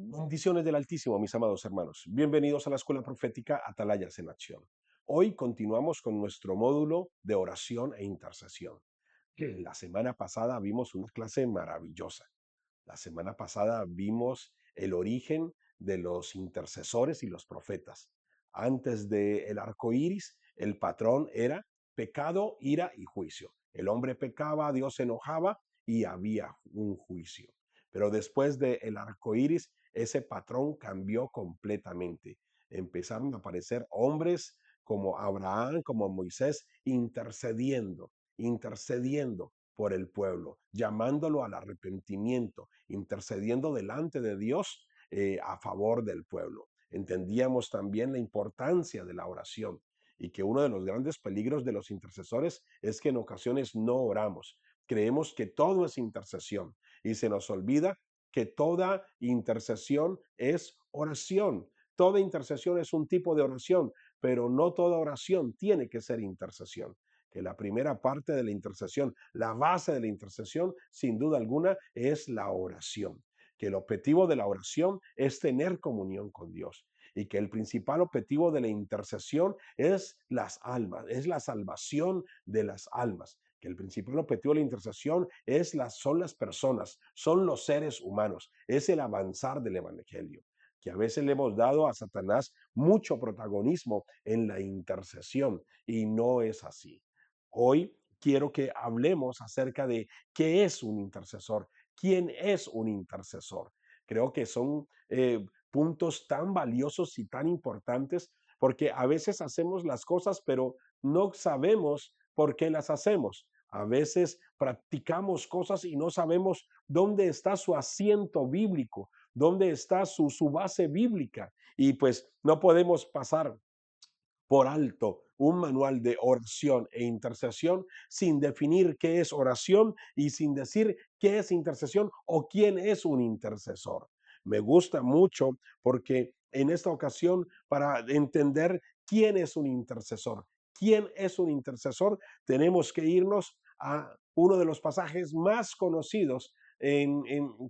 Bendiciones del Altísimo, mis amados hermanos. Bienvenidos a la Escuela Profética Atalayas en Acción. Hoy continuamos con nuestro módulo de oración e intercesión. La semana pasada vimos una clase maravillosa. La semana pasada vimos el origen de los intercesores y los profetas. Antes del arco iris, el patrón era pecado, ira y juicio. El hombre pecaba, Dios se enojaba y había un juicio. Pero después del arco iris, ese patrón cambió completamente. Empezaron a aparecer hombres como Abraham, como Moisés, intercediendo por el pueblo, llamándolo al arrepentimiento, intercediendo delante de Dios a favor del pueblo. Entendíamos también la importancia de la oración y que uno de los grandes peligros de los intercesores es que en ocasiones no oramos. Creemos que todo es intercesión y se nos olvida que toda intercesión es oración. Toda intercesión es un tipo de oración, pero no toda oración tiene que ser intercesión. Que la primera parte de la intercesión, la base de la intercesión, sin duda alguna, es la oración. Que el objetivo de la oración es tener comunión con Dios y que el principal objetivo de la intercesión es las almas, es la salvación de las almas. Que el principal objetivo de la intercesión son las personas, son los seres humanos, es el avanzar del evangelio. Que a veces le hemos dado a Satanás mucho protagonismo en la intercesión y no es así. Hoy quiero que hablemos acerca de qué es un intercesor, quién es un intercesor. Creo que son puntos tan valiosos y tan importantes porque a veces hacemos las cosas, pero no sabemos por qué las hacemos. A veces practicamos cosas y no sabemos dónde está su asiento bíblico, dónde está su base bíblica. Y pues no podemos pasar por alto un manual de oración e intercesión sin definir qué es oración y sin decir qué es intercesión o quién es un intercesor. Me gusta mucho porque en esta ocasión, para entender quién es un intercesor, tenemos que irnos a uno de los pasajes más conocidos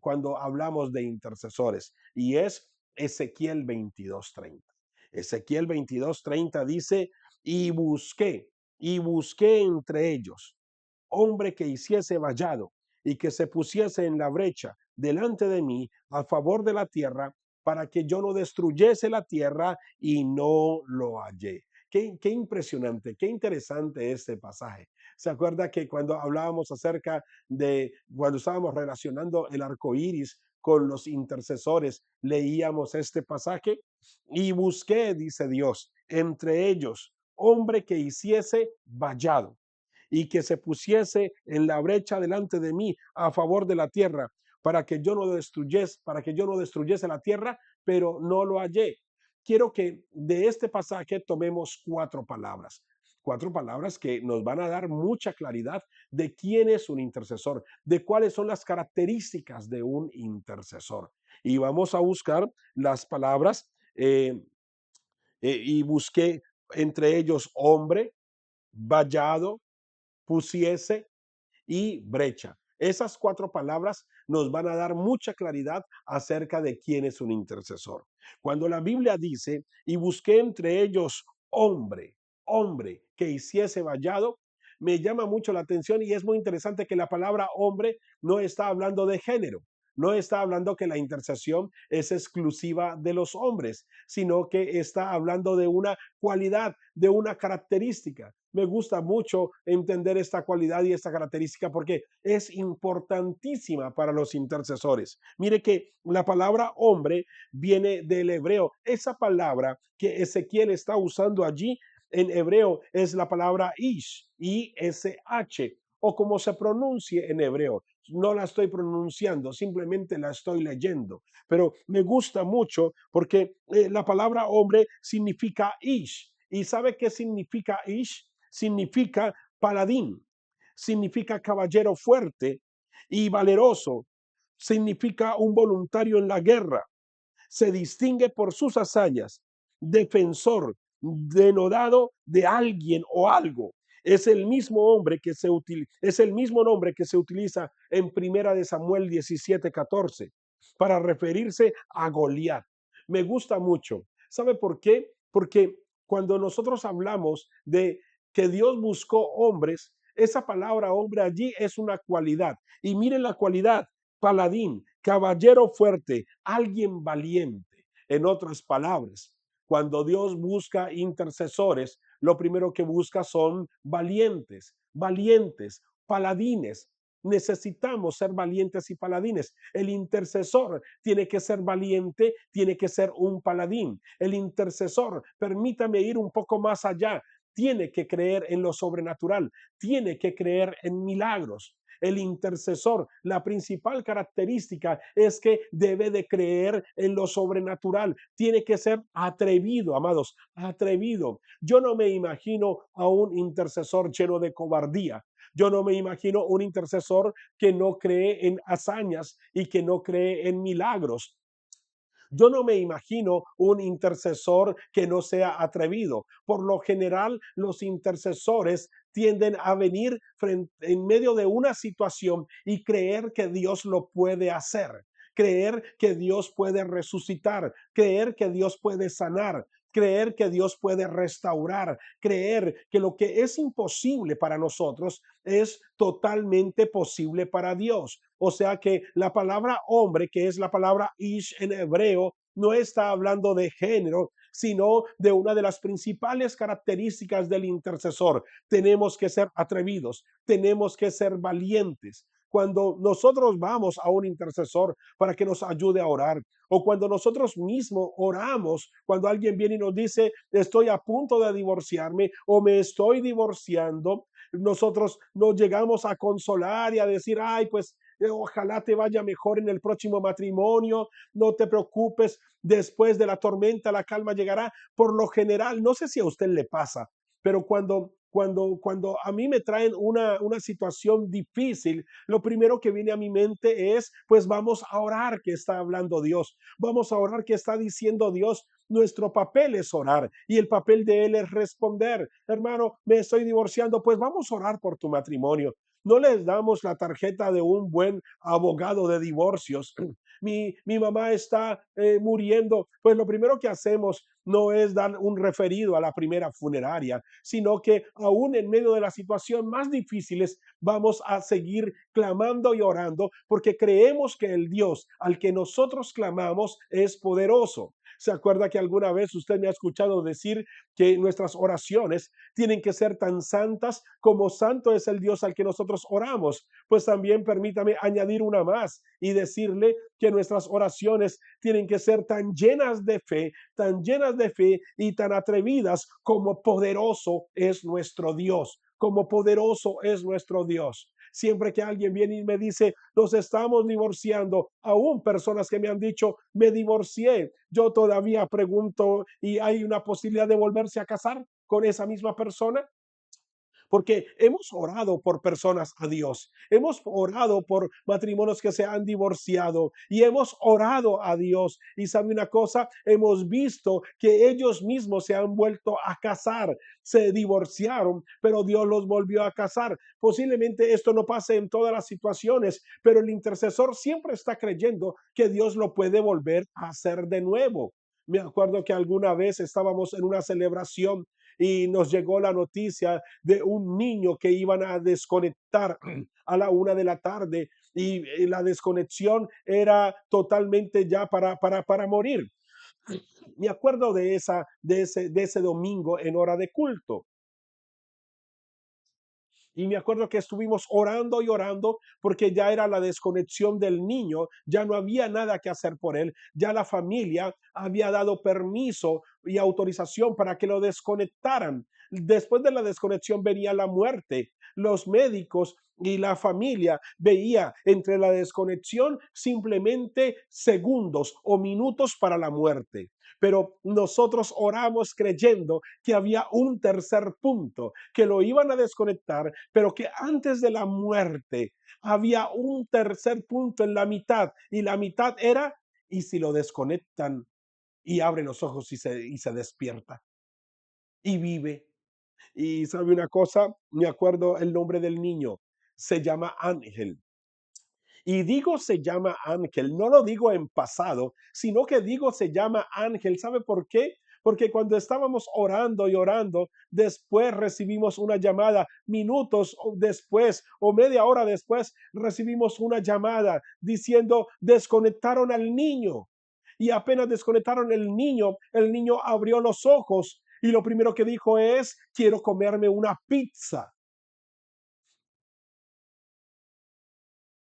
cuando hablamos de intercesores y es Ezequiel 22:30. Ezequiel 22:30 dice, y busqué entre ellos hombre que hiciese vallado y que se pusiese en la brecha delante de mí a favor de la tierra para que yo no destruyese la tierra y no lo hallé. Qué impresionante, qué interesante este pasaje. ¿Se acuerda que cuando hablábamos acerca de, cuando estábamos relacionando el arco iris con los intercesores, leíamos este pasaje? Y busqué, dice Dios, entre ellos hombre que hiciese vallado y que se pusiese en la brecha delante de mí a favor de la tierra, para que yo no destruyese la tierra, pero no lo hallé. Quiero que de este pasaje tomemos cuatro palabras que nos van a dar mucha claridad de quién es un intercesor, de cuáles son las características de un intercesor. Y vamos a buscar las palabras y busqué entre ellos hombre, vallado, pusiese y brecha. Esas cuatro palabras nos van a dar mucha claridad acerca de quién es un intercesor. Cuando la Biblia dice, y busqué entre ellos hombre que hiciese vallado, me llama mucho la atención y es muy interesante que la palabra hombre no está hablando de género. No está hablando que la intercesión es exclusiva de los hombres, sino que está hablando de una cualidad, de una característica. Me gusta mucho entender esta cualidad y esta característica porque es importantísima para los intercesores. Mire que la palabra hombre viene del hebreo. Esa palabra que Ezequiel está usando allí en hebreo es la palabra ish, I-S-H, o como se pronuncie en hebreo. No la estoy pronunciando, simplemente la estoy leyendo. Pero me gusta mucho porque la palabra hombre significa ish. ¿Y sabe qué significa ish? Significa paladín, significa caballero fuerte y valeroso, significa un voluntario en la guerra, se distingue por sus hazañas, defensor, denodado de alguien o algo. Es el mismo hombre que es el mismo nombre que se utiliza en Primera de Samuel 17:14 para referirse a Goliat. Me gusta mucho. ¿Sabe por qué? Porque cuando nosotros hablamos de que Dios buscó hombres, esa palabra hombre allí es una cualidad. Y miren la cualidad: paladín, caballero fuerte, alguien valiente. En otras palabras, cuando Dios busca intercesores, lo primero que busca son valientes, valientes, paladines. Necesitamos ser valientes y paladines. El intercesor tiene que ser valiente, tiene que ser un paladín. El intercesor, permítame ir un poco más allá, tiene que creer en lo sobrenatural, tiene que creer en milagros. El intercesor, la principal característica es que debe de creer en lo sobrenatural, tiene que ser atrevido, amados, atrevido. Yo no me imagino a un intercesor lleno de cobardía. Yo no me imagino un intercesor que no cree en hazañas y que no cree en milagros. Yo no me imagino un intercesor que no sea atrevido. Por lo general, los intercesores tienden a venir en medio de una situación y creer que Dios lo puede hacer, creer que Dios puede resucitar, creer que Dios puede sanar, creer que Dios puede restaurar, creer que lo que es imposible para nosotros es totalmente posible para Dios. O sea que la palabra hombre, que es la palabra ish en hebreo, no está hablando de género, sino de una de las principales características del intercesor. Tenemos que ser atrevidos, tenemos que ser valientes. Cuando nosotros vamos a un intercesor para que nos ayude a orar, o cuando nosotros mismos oramos, cuando alguien viene y nos dice, estoy a punto de divorciarme o me estoy divorciando, nosotros nos llegamos a consolar y a decir, ay, pues ojalá te vaya mejor en el próximo matrimonio, no te preocupes, después de la tormenta la calma llegará. Por lo general, no sé si a usted le pasa, pero cuando a mí me traen una situación difícil, lo primero que viene a mi mente es, pues vamos a orar que está hablando Dios, vamos a orar que está diciendo Dios. Nuestro papel es orar y el papel de Él es responder. Hermano, me estoy divorciando, pues vamos a orar por tu matrimonio. No les damos la tarjeta de un buen abogado de divorcios. Mi mamá está muriendo, pues lo primero que hacemos no es dar un referido a la primera funeraria, sino que aún en medio de la situación más difíciles vamos a seguir clamando y orando porque creemos que el Dios al que nosotros clamamos es poderoso. ¿Se acuerda que alguna vez usted me ha escuchado decir que nuestras oraciones tienen que ser tan santas como santo es el Dios al que nosotros oramos? Pues también permítame añadir una más y decirle que nuestras oraciones tienen que ser tan llenas de fe y tan atrevidas como poderoso es nuestro Dios, como poderoso es nuestro Dios. Siempre que alguien viene y me dice, nos estamos divorciando, aún personas que me han dicho, me divorcié, yo todavía pregunto, ¿y hay una posibilidad de volverse a casar con esa misma persona? Porque hemos orado por personas a Dios, hemos orado por matrimonios que se han divorciado y hemos orado a Dios. Y sabe una cosa, hemos visto que ellos mismos se han vuelto a casar, se divorciaron, pero Dios los volvió a casar. Posiblemente esto no pase en todas las situaciones, pero el intercesor siempre está creyendo que Dios lo puede volver a hacer de nuevo. Me acuerdo que alguna vez estábamos en una celebración y nos llegó la noticia de un niño que iban a desconectar a la 1 de la tarde y la desconexión era totalmente ya para morir. Me acuerdo de ese domingo en hora de culto. Y me acuerdo que estuvimos orando y orando porque ya era la desconexión del niño, ya no había nada que hacer por él, ya la familia había dado permiso y autorización para que lo desconectaran. Después de la desconexión venía la muerte. Los médicos y la familia veía entre la desconexión simplemente segundos o minutos para la muerte. Pero nosotros oramos creyendo que había un tercer punto, que lo iban a desconectar, pero que antes de la muerte había un tercer punto en la mitad, y la mitad era, ¿y si lo desconectan y abre los ojos y se despierta y vive? Y sabe una cosa, me acuerdo el nombre del niño, se llama Ángel. Y digo se llama ángel, no lo digo en pasado, sino que digo se llama ángel. ¿Sabe por qué? Porque cuando estábamos orando y orando, después recibimos una llamada, minutos después o media hora después, recibimos una llamada diciendo desconectaron al niño. Y apenas desconectaron el niño abrió los ojos y lo primero que dijo es, quiero comerme una pizza.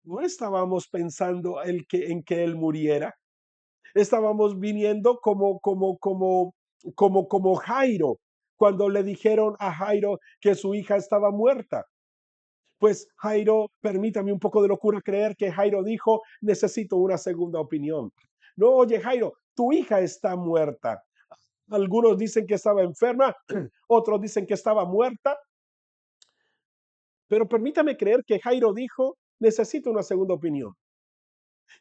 No estábamos pensando en que él muriera. Estábamos viniendo como Jairo, cuando le dijeron a Jairo que su hija estaba muerta. Pues Jairo, permítame un poco de locura creer que Jairo dijo, necesito una segunda opinión. No, oye Jairo, tu hija está muerta. Algunos dicen que estaba enferma, otros dicen que estaba muerta, pero permítame creer que Jairo dijo, necesito una segunda opinión.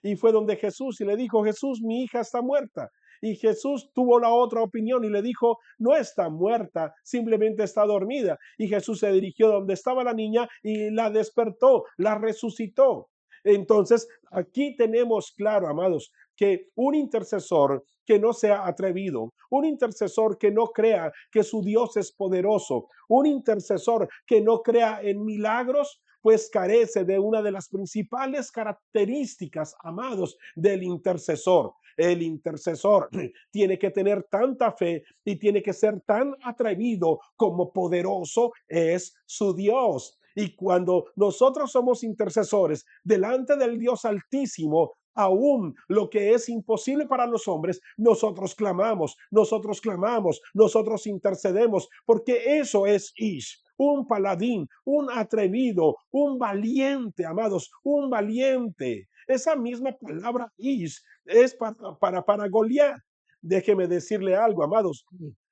Y fue donde Jesús y le dijo, Jesús, mi hija está muerta. Y Jesús tuvo la otra opinión y le dijo, no está muerta, simplemente está dormida. Y Jesús se dirigió donde estaba la niña y la despertó, la resucitó. Entonces, aquí tenemos claro, amados, que un intercesor que no sea atrevido, un intercesor que no crea que su Dios es poderoso, un intercesor que no crea en milagros, pues carece de una de las principales características, amados, del intercesor. El intercesor tiene que tener tanta fe y tiene que ser tan atrevido como poderoso es su Dios. Y cuando nosotros somos intercesores delante del Dios Altísimo, aún lo que es imposible para los hombres, nosotros clamamos, nosotros intercedemos, porque eso es Ish, un paladín, un atrevido, un valiente, amados, un valiente. Esa misma palabra Ish es para Goliat. Déjeme decirle algo, amados,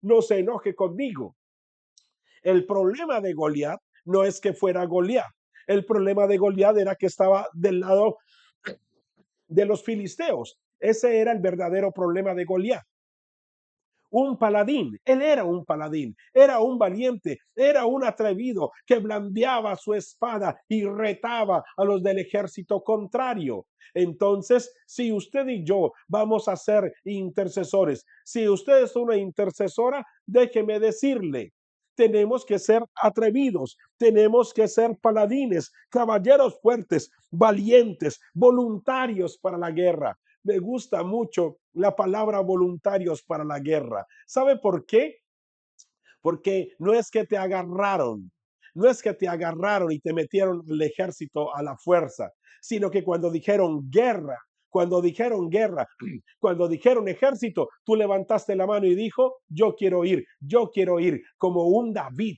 no se enoje conmigo. El problema de Goliat no es que fuera Goliat. El problema de Goliat era que estaba del lado de los filisteos. Ese era el verdadero problema de Goliat. Un paladín, él era un valiente, era un atrevido que blandeaba su espada y retaba a los del ejército contrario. Entonces, si usted y yo vamos a ser intercesores, si usted es una intercesora, déjeme decirle, tenemos que ser atrevidos, tenemos que ser paladines, caballeros fuertes, valientes, voluntarios para la guerra. Me gusta mucho la palabra voluntarios para la guerra. ¿Sabe por qué? Porque no es que te agarraron, no es que te agarraron y te metieron al ejército a la fuerza, sino que cuando dijeron guerra, cuando dijeron ejército, tú levantaste la mano y dijo, yo quiero ir, como un David,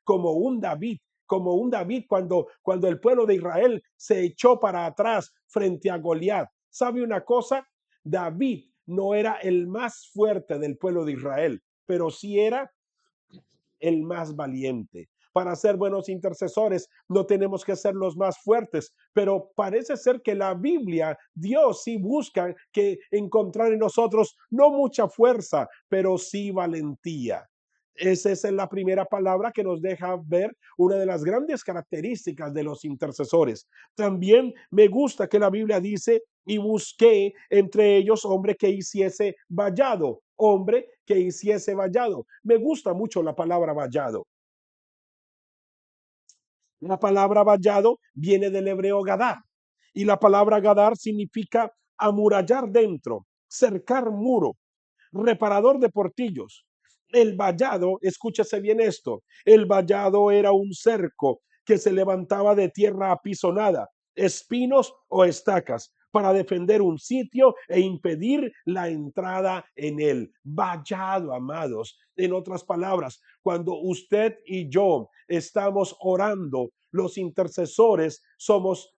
como un David, como un David cuando el pueblo de Israel se echó para atrás frente a Goliat. ¿Sabe una cosa? David no era el más fuerte del pueblo de Israel, pero sí era el más valiente. Para ser buenos intercesores no tenemos que ser los más fuertes, pero parece ser que la Biblia, Dios sí busca que encontrar en nosotros no mucha fuerza, pero sí valentía. Esa es la primera palabra que nos deja ver una de las grandes características de los intercesores. También me gusta que la Biblia dice, y busqué entre ellos hombre que hiciese vallado, hombre que hiciese vallado. Me gusta mucho la palabra vallado. La palabra vallado viene del hebreo gadar y la palabra gadar significa amurallar dentro, cercar muro, reparador de portillos. El vallado, escúchese bien esto, el vallado era un cerco que se levantaba de tierra apisonada, espinos o estacas para defender un sitio e impedir la entrada en él. Vallado, amados. En otras palabras, cuando usted y yo estamos orando, los intercesores somos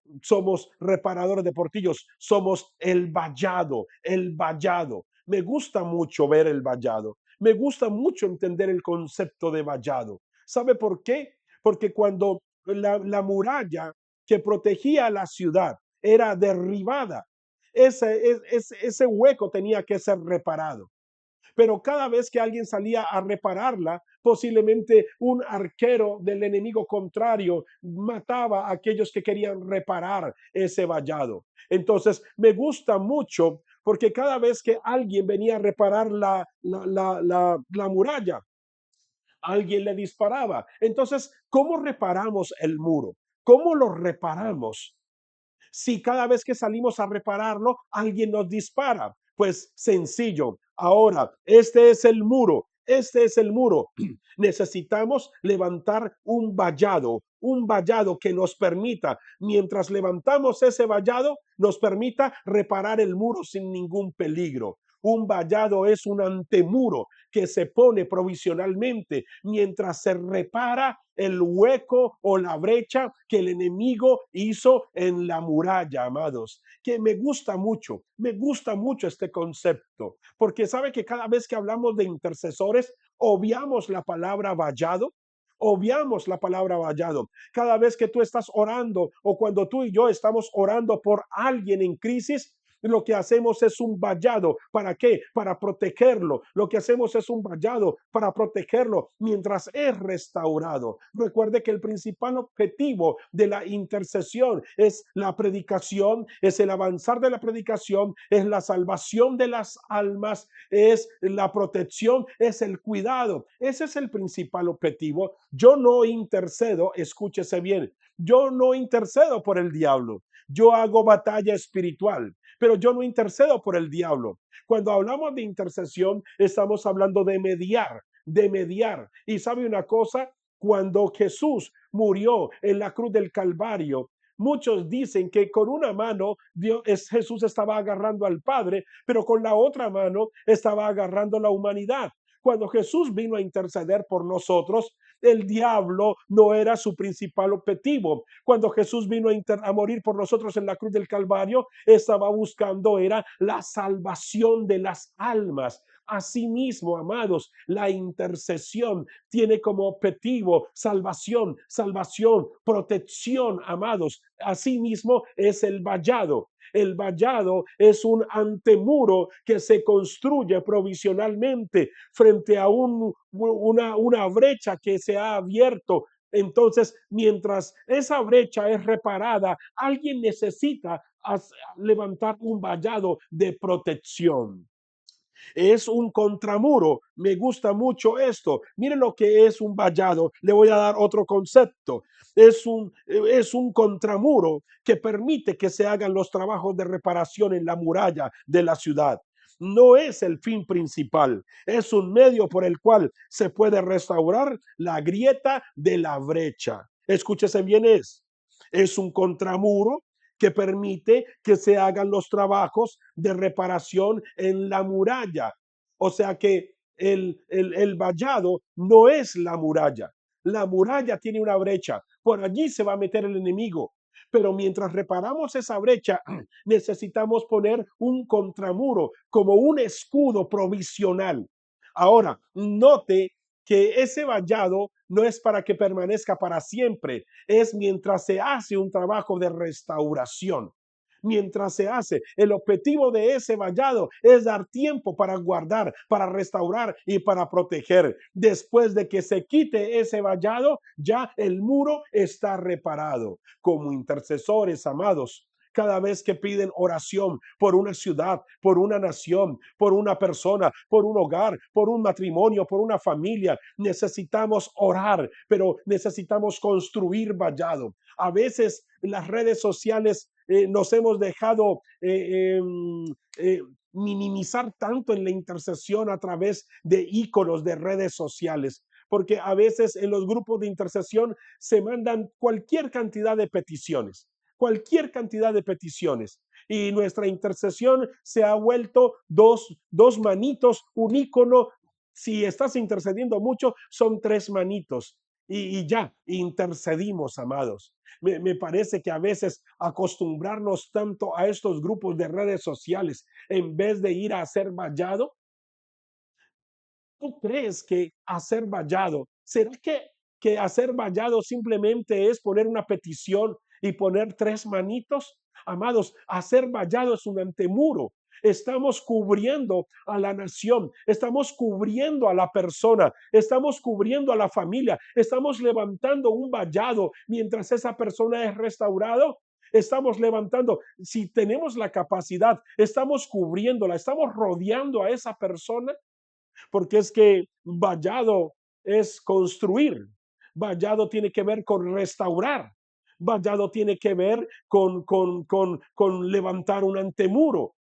reparadores de portillos, somos el vallado, el vallado. Me gusta mucho ver el vallado. Me gusta mucho entender el concepto de vallado. ¿Sabe por qué? Porque cuando la muralla que protegía la ciudad era derribada, ese hueco tenía que ser reparado. pero cada vez que alguien salía a repararla, posiblemente un arquero del enemigo contrario mataba a aquellos que querían reparar ese vallado. Entonces, me gusta mucho porque cada vez que alguien venía a reparar la muralla, alguien le disparaba. Entonces, ¿cómo reparamos el muro? ¿Cómo lo reparamos? Si cada vez que salimos a repararlo, alguien nos dispara. Pues sencillo. Ahora, este es el muro. Este es el muro. Necesitamos levantar un vallado que nos permita, mientras levantamos ese vallado, nos permita reparar el muro sin ningún peligro. Un vallado es un antemuro que se pone provisionalmente mientras se repara el hueco o la brecha que el enemigo hizo en la muralla, amados. Que me gusta mucho este concepto, porque sabe que cada vez que hablamos de intercesores, obviamos la palabra vallado. Obviamos la palabra vallado. Cada vez que tú estás orando o cuando tú y yo estamos orando por alguien en crisis, lo que hacemos es un vallado. ¿Para qué? Para protegerlo. Lo que hacemos es un vallado para protegerlo mientras es restaurado. Recuerde que el principal objetivo de la intercesión es la predicación, es el avanzar de la predicación, es la salvación de las almas, es la protección, es el cuidado. Ese es el principal objetivo. Yo no intercedo, escúchese bien, yo no intercedo por el diablo. Yo hago batalla espiritual, pero yo no intercedo por el diablo. Cuando hablamos de intercesión, estamos hablando de mediar, de mediar. Y sabe una cosa, cuando Jesús murió en la cruz del Calvario, muchos dicen que con una mano Jesús estaba agarrando al Padre, pero con la otra mano estaba agarrando la humanidad. Cuando Jesús vino a interceder por nosotros, el diablo no era su principal objetivo. Cuando Jesús vino a morir por nosotros en la cruz del Calvario, estaba buscando era la salvación de las almas. Asimismo, amados, la intercesión tiene como objetivo salvación, salvación, protección, amados. Asimismo es el vallado. El vallado es un antemuro que se construye provisionalmente frente a una brecha que se ha abierto. Entonces, mientras esa brecha es reparada, alguien necesita levantar un vallado de protección. Es un contramuro. Me gusta mucho esto. Miren lo que es un vallado. Le voy a dar otro concepto. Es un contramuro que permite que se hagan los trabajos de reparación en la muralla de la ciudad. No es el fin principal, es un medio por el cual se puede restaurar la grieta de la brecha. Escúchese bien, es un contramuro que permite que se hagan los trabajos de reparación en la muralla. O sea que el vallado no es la muralla. La muralla tiene una brecha. Por allí se va a meter el enemigo. Pero mientras reparamos esa brecha, necesitamos poner un contramuro como un escudo provisional. Ahora, note que ese vallado no es para que permanezca para siempre, es mientras se hace un trabajo de restauración. Mientras se hace, el objetivo de ese vallado es dar tiempo para guardar, para restaurar y para proteger. Después de que se quite ese vallado, ya el muro está reparado. Como intercesores, amados, cada vez que piden oración por una ciudad, por una nación, por una persona, por un hogar, por un matrimonio, por una familia, necesitamos orar, pero necesitamos construir vallado. A veces las redes sociales nos hemos dejado minimizar tanto en la intercesión a través de íconos de redes sociales, porque a veces en los grupos de intercesión se mandan cualquier cantidad de peticiones. Y nuestra intercesión se ha vuelto dos manitos, un icono. Si estás intercediendo mucho, son tres manitos. Y ya, intercedimos, amados. Me parece que a veces acostumbrarnos tanto a estos grupos de redes sociales en vez de ir a hacer vallado. ¿Tú crees que hacer vallado, será que hacer vallado simplemente es poner una petición y poner tres manitos? Amados, hacer vallado es un antemuro Estamos cubriendo a la nación, estamos cubriendo a la persona, estamos cubriendo a la familia, estamos levantando un vallado mientras esa persona es restaurado. Estamos levantando, si tenemos la capacidad, estamos cubriéndola, estamos rodeando a esa persona, porque es que vallado es construir, vallado tiene que ver con restaurar, vallado tiene que ver con levantar un antemuro.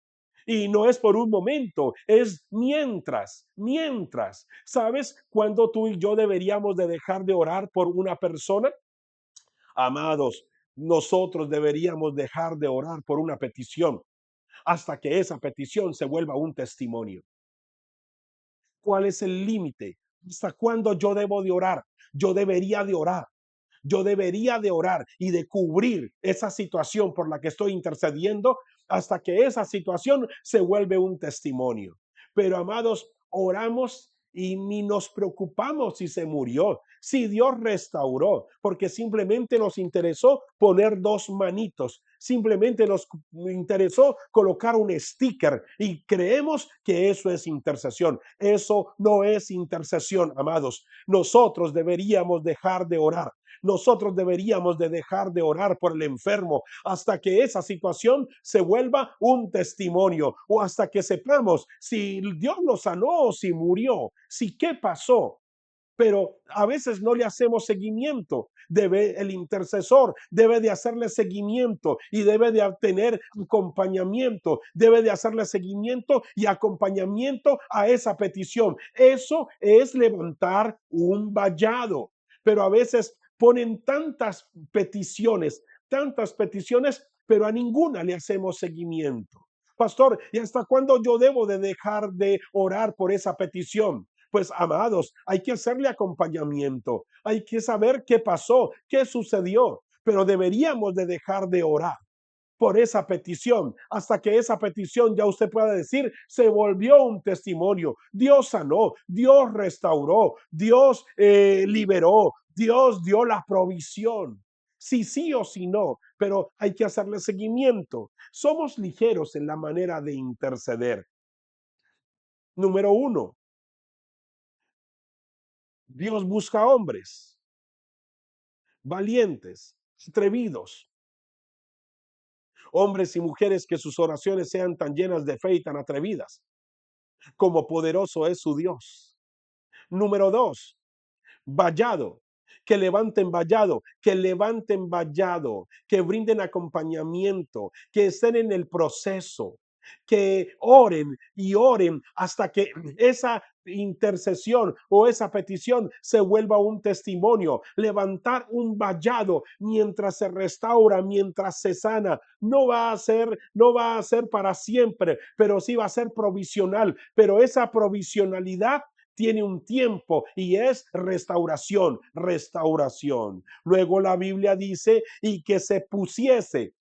Y no es por un momento, es mientras. ¿Sabes cuándo tú y yo deberíamos de dejar de orar por una persona? Amados, nosotros deberíamos dejar de orar por una petición hasta que esa petición se vuelva un testimonio. ¿Cuál es el límite? ¿Hasta cuándo yo debo de orar? Yo debería de orar. Yo debería de orar y de cubrir esa situación por la que estoy intercediendo hasta que esa situación se vuelve un testimonio. Pero amados, oramos y ni nos preocupamos si se murió, si Dios restauró, porque simplemente nos interesó poner dos manitos, simplemente nos interesó colocar un sticker y creemos que eso es intercesión. Eso no es intercesión, amados. Nosotros deberíamos dejar de orar. Nosotros deberíamos de dejar de orar por el enfermo hasta que esa situación se vuelva un testimonio o hasta que sepamos si Dios lo sanó o si murió, si qué pasó. Pero a veces no le hacemos seguimiento. El intercesor debe de hacerle seguimiento y debe de tener acompañamiento, debe de hacerle seguimiento y acompañamiento a esa petición. Eso es levantar un vallado. Pero a veces ponen tantas peticiones, pero a ninguna le hacemos seguimiento. Pastor, ¿y hasta cuándo yo debo de dejar de orar por esa petición? Pues amados, hay que hacerle acompañamiento, hay que saber qué pasó, qué sucedió, pero deberíamos de dejar de orar por esa petición hasta que esa petición ya usted pueda decir se volvió un testimonio. Dios sanó, Dios restauró, Dios liberó, Dios dio la provisión. Si sí o si no, pero hay que hacerle seguimiento. Somos ligeros en la manera de interceder. Número uno, Dios busca hombres valientes, atrevidos, hombres y mujeres que sus oraciones sean tan llenas de fe y tan atrevidas como poderoso es su Dios. Número dos, vallado, que levanten vallado, que brinden acompañamiento, que estén en el proceso, que oren y oren hasta que esa intercesión o esa petición se vuelva un testimonio. Levantar un vallado mientras se restaura, mientras se sana, no va a ser para siempre, pero sí va a ser provisional, pero esa provisionalidad tiene un tiempo y es restauración, restauración. Luego la Biblia dice y que se pusiese.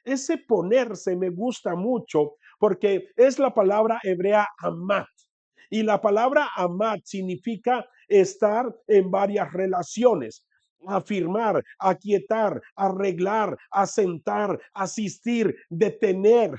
Ese ponerse me gusta mucho porque es la palabra hebrea amat. Y la palabra amat significa estar en varias relaciones. Afirmar, aquietar, arreglar, asentar, asistir, detener,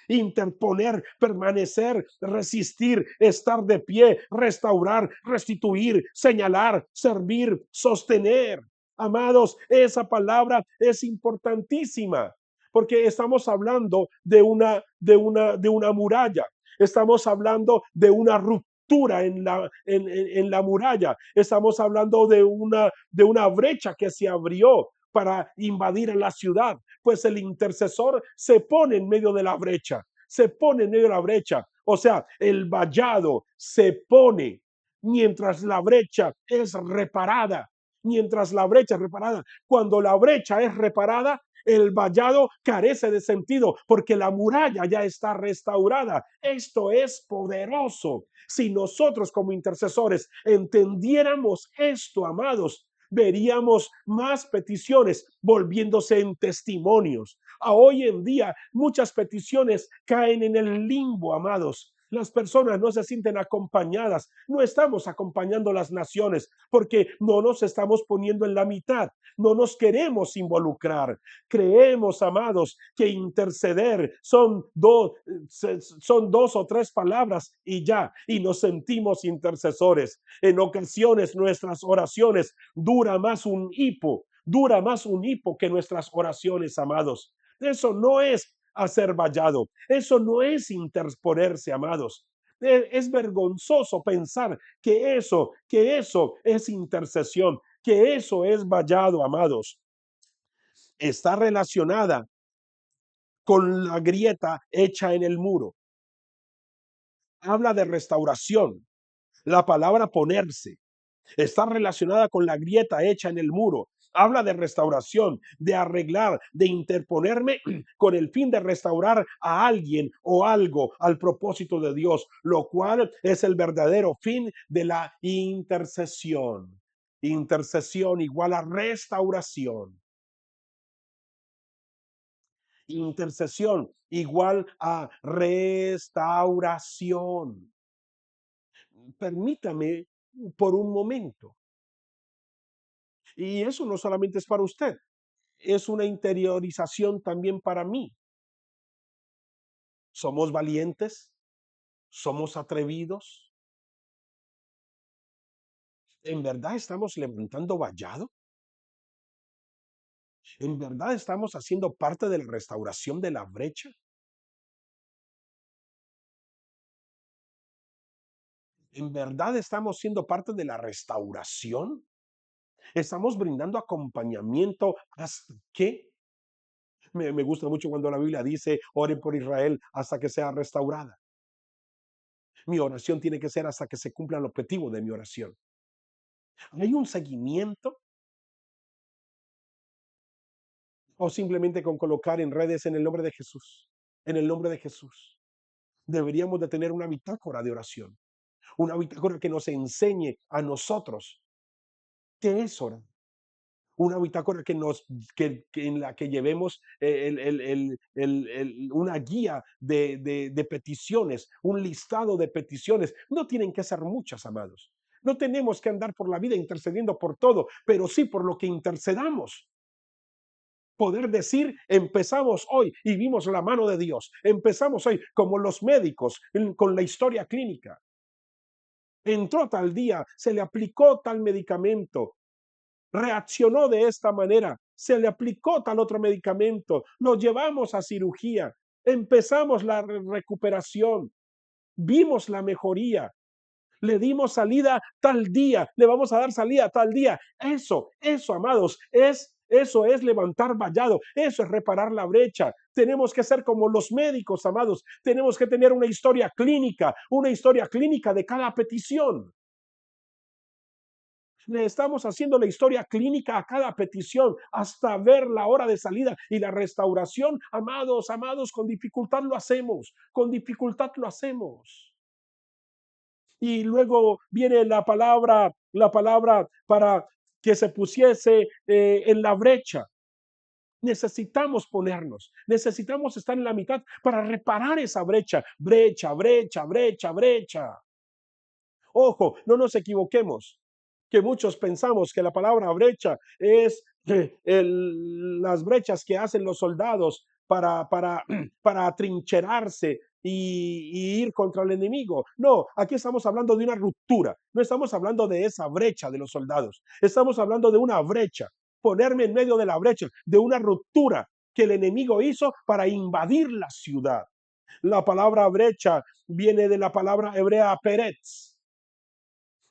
interponer, permanecer, resistir, estar de pie, restaurar, restituir, señalar, servir, sostener. Amados, esa palabra es importantísima porque estamos hablando de una muralla. Estamos hablando de una ruptura en la muralla. Estamos hablando de una brecha que se abrió para invadir la ciudad. Pues el intercesor se pone en medio de la brecha, se pone en medio de la brecha. O sea, el vallado se pone mientras la brecha es reparada, mientras la brecha es reparada. Cuando la brecha es reparada, el vallado carece de sentido porque la muralla ya está restaurada. Esto es poderoso. Si nosotros como intercesores entendiéramos esto, amados, veríamos más peticiones volviéndose en testimonios. A hoy en día muchas peticiones caen en el limbo, amados. Las personas no se sienten acompañadas. No estamos acompañando las naciones porque no nos estamos poniendo en la mitad. No nos queremos involucrar. Creemos, amados, que interceder son dos o tres palabras y ya. Y nos sentimos intercesores. En ocasiones nuestras oraciones dura más un hipo que nuestras oraciones, amados. Eso no es hacer vallado. Eso no es interponerse, amados. Es vergonzoso pensar que eso es intercesión, que eso es vallado, amados. Está relacionada con la grieta hecha en el muro. Habla de restauración. La palabra ponerse está relacionada con la grieta hecha en el muro. Habla de restauración, de arreglar, de interponerme con el fin de restaurar a alguien o algo al propósito de Dios, lo cual es el verdadero fin de la intercesión. Intercesión igual a restauración. Intercesión igual a restauración. Permítame por un momento. Y eso no solamente es para usted, es una interiorización también para mí. Somos valientes, somos atrevidos. ¿En verdad estamos levantando vallado? ¿En verdad estamos haciendo parte de la restauración de la brecha? ¿En verdad estamos siendo parte de la restauración? ¿Estamos brindando acompañamiento hasta qué? Me gusta mucho cuando la Biblia dice, oren por Israel hasta que sea restaurada. Mi oración tiene que ser hasta que se cumpla el objetivo de mi oración. ¿Hay un seguimiento? ¿O simplemente con colocar en redes en el nombre de Jesús? En el nombre de Jesús. Deberíamos de tener una bitácora de oración. Una bitácora que nos enseñe a nosotros qué es orar. Una bitácora que en la que llevemos una guía de peticiones, un listado de peticiones. No tienen que ser muchas, amados. No tenemos que andar por la vida intercediendo por todo, pero sí por lo que intercedamos. Poder decir, empezamos hoy y vimos la mano de Dios. Empezamos hoy como los médicos con la historia clínica. Entró tal día, se le aplicó tal medicamento, reaccionó de esta manera, se le aplicó tal otro medicamento, lo llevamos a cirugía, empezamos la recuperación, vimos la mejoría, le dimos salida tal día, le vamos a dar salida tal día. Eso, amados, eso es levantar vallado, eso es reparar la brecha. Tenemos que ser como los médicos, amados. Tenemos que tener una historia clínica de cada petición. Le estamos haciendo la historia clínica a cada petición hasta ver la hora de salida y la restauración. Amados, amados, con dificultad lo hacemos, con dificultad lo hacemos. Y luego viene la palabra para que se pusiese en la brecha. Necesitamos ponernos, necesitamos estar en la mitad para reparar esa brecha, brecha, brecha, brecha, brecha. Ojo, no nos equivoquemos, que muchos pensamos que la palabra brecha es las brechas que hacen los soldados para atrincherarse y ir contra el enemigo. No, aquí estamos hablando de una ruptura, no estamos hablando de esa brecha de los soldados, estamos hablando de una brecha, ponerme en medio de la brecha, de una ruptura que el enemigo hizo para invadir la ciudad. La palabra brecha viene de la palabra hebrea peretz,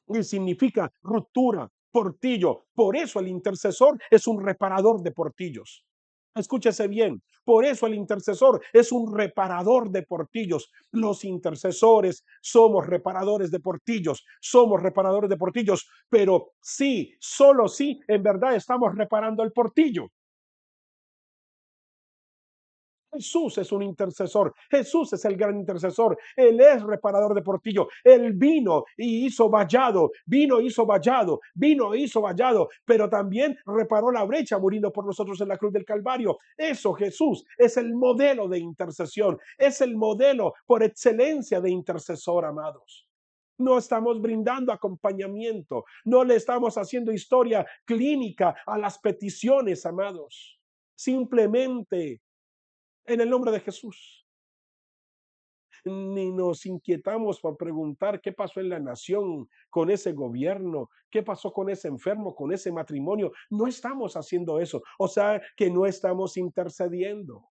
y significa ruptura, portillo. Por eso el intercesor es un reparador de portillos. Escúchese bien, por eso el intercesor es un reparador de portillos. Los intercesores somos reparadores de portillos, pero sí, solo sí, en verdad estamos reparando el portillo. Jesús es un intercesor. Jesús es el gran intercesor. Él es reparador de portillo. Él vino y hizo vallado, vino e hizo vallado, pero también reparó la brecha muriendo por nosotros en la cruz del Calvario. Eso, Jesús es el modelo de intercesión. Es el modelo por excelencia de intercesor, amados. No estamos brindando acompañamiento. No le estamos haciendo historia clínica a las peticiones, amados. Simplemente en el nombre de Jesús. Ni nos inquietamos por preguntar qué pasó en la nación con ese gobierno, qué pasó con ese enfermo, con ese matrimonio. No estamos haciendo eso. O sea que no estamos intercediendo.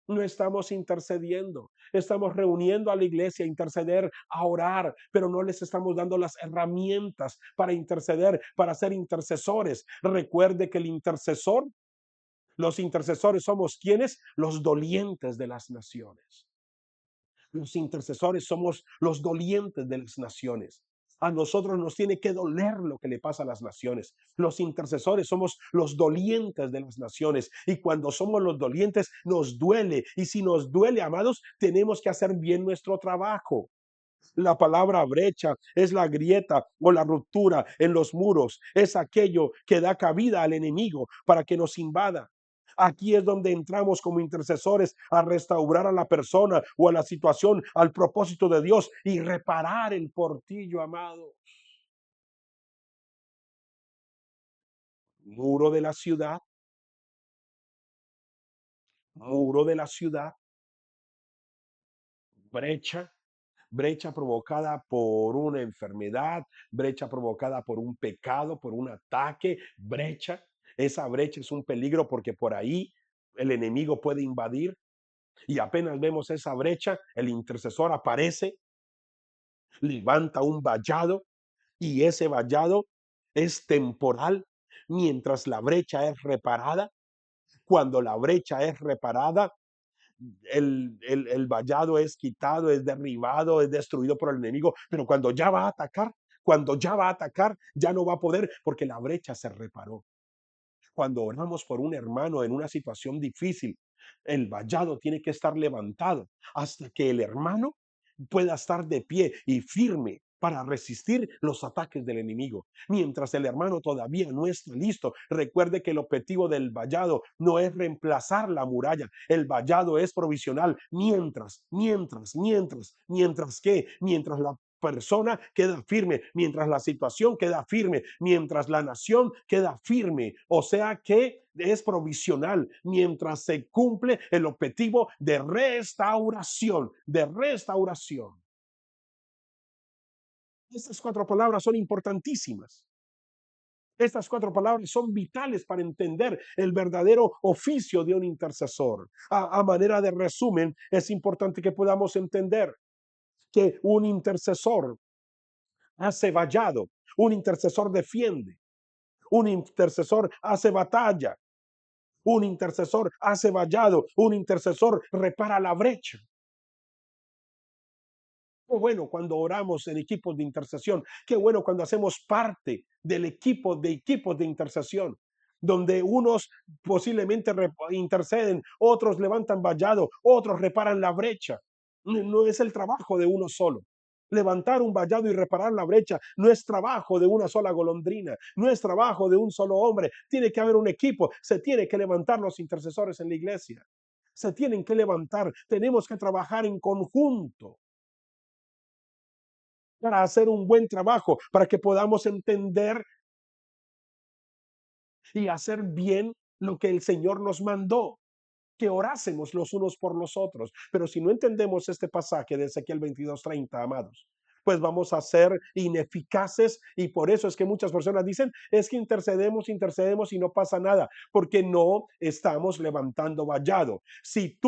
No estamos intercediendo. Estamos reuniendo a la iglesia a interceder, a orar, pero no les estamos dando las herramientas para interceder, para ser intercesores. Recuerde que el intercesor, los intercesores somos quienes, los dolientes de las naciones. Los intercesores somos los dolientes de las naciones. A nosotros nos tiene que doler lo que le pasa a las naciones. Los intercesores somos los dolientes de las naciones. Y cuando somos los dolientes, nos duele. Y si nos duele, amados, tenemos que hacer bien nuestro trabajo. La palabra brecha es la grieta o la ruptura en los muros. Es aquello que da cabida al enemigo para que nos invada. Aquí es donde entramos como intercesores a restaurar a la persona o a la situación al propósito de Dios y reparar el portillo, amado. Muro de la ciudad, muro de la ciudad, brecha, brecha provocada por una enfermedad, brecha provocada por un pecado, por un ataque, brecha. Esa brecha es un peligro porque por ahí el enemigo puede invadir y apenas vemos esa brecha, el intercesor aparece, levanta un vallado y ese vallado es temporal mientras la brecha es reparada. Cuando la brecha es reparada, el vallado es quitado, es derribado, es destruido por el enemigo, pero cuando ya va a atacar, ya no va a poder porque la brecha se reparó. Cuando oramos por un hermano en una situación difícil, el vallado tiene que estar levantado hasta que el hermano pueda estar de pie y firme para resistir los ataques del enemigo. Mientras el hermano todavía no está listo, recuerde que el objetivo del vallado no es reemplazar la muralla. El vallado es provisional. Mientras la persona queda firme, mientras la situación queda firme, mientras la nación queda firme. O sea que es provisional mientras se cumple el objetivo de restauración, de restauración. Estas cuatro palabras son importantísimas. Estas cuatro palabras son vitales para entender el verdadero oficio de un intercesor. A manera de resumen, es importante que podamos entender que un intercesor hace vallado, un intercesor defiende, un intercesor hace batalla, un intercesor hace vallado, un intercesor repara la brecha. Qué bueno cuando oramos en equipos de intercesión, qué bueno cuando hacemos parte del equipos de intercesión, donde unos posiblemente interceden, otros levantan vallado, otros reparan la brecha. No es el trabajo de uno solo. Levantar un vallado y reparar la brecha no es trabajo de una sola golondrina, no es trabajo de un solo hombre. Tiene que haber un equipo, se tiene que levantar los intercesores en la iglesia. Se tienen que levantar, tenemos que trabajar en conjunto para hacer un buen trabajo, para que podamos entender y hacer bien lo que el Señor nos mandó, que orásemos los unos por los otros. Pero si no entendemos este pasaje de Ezequiel 22:30, amados, pues vamos a ser ineficaces y por eso es que muchas personas dicen, es que intercedemos y no pasa nada, porque no estamos levantando vallado. Si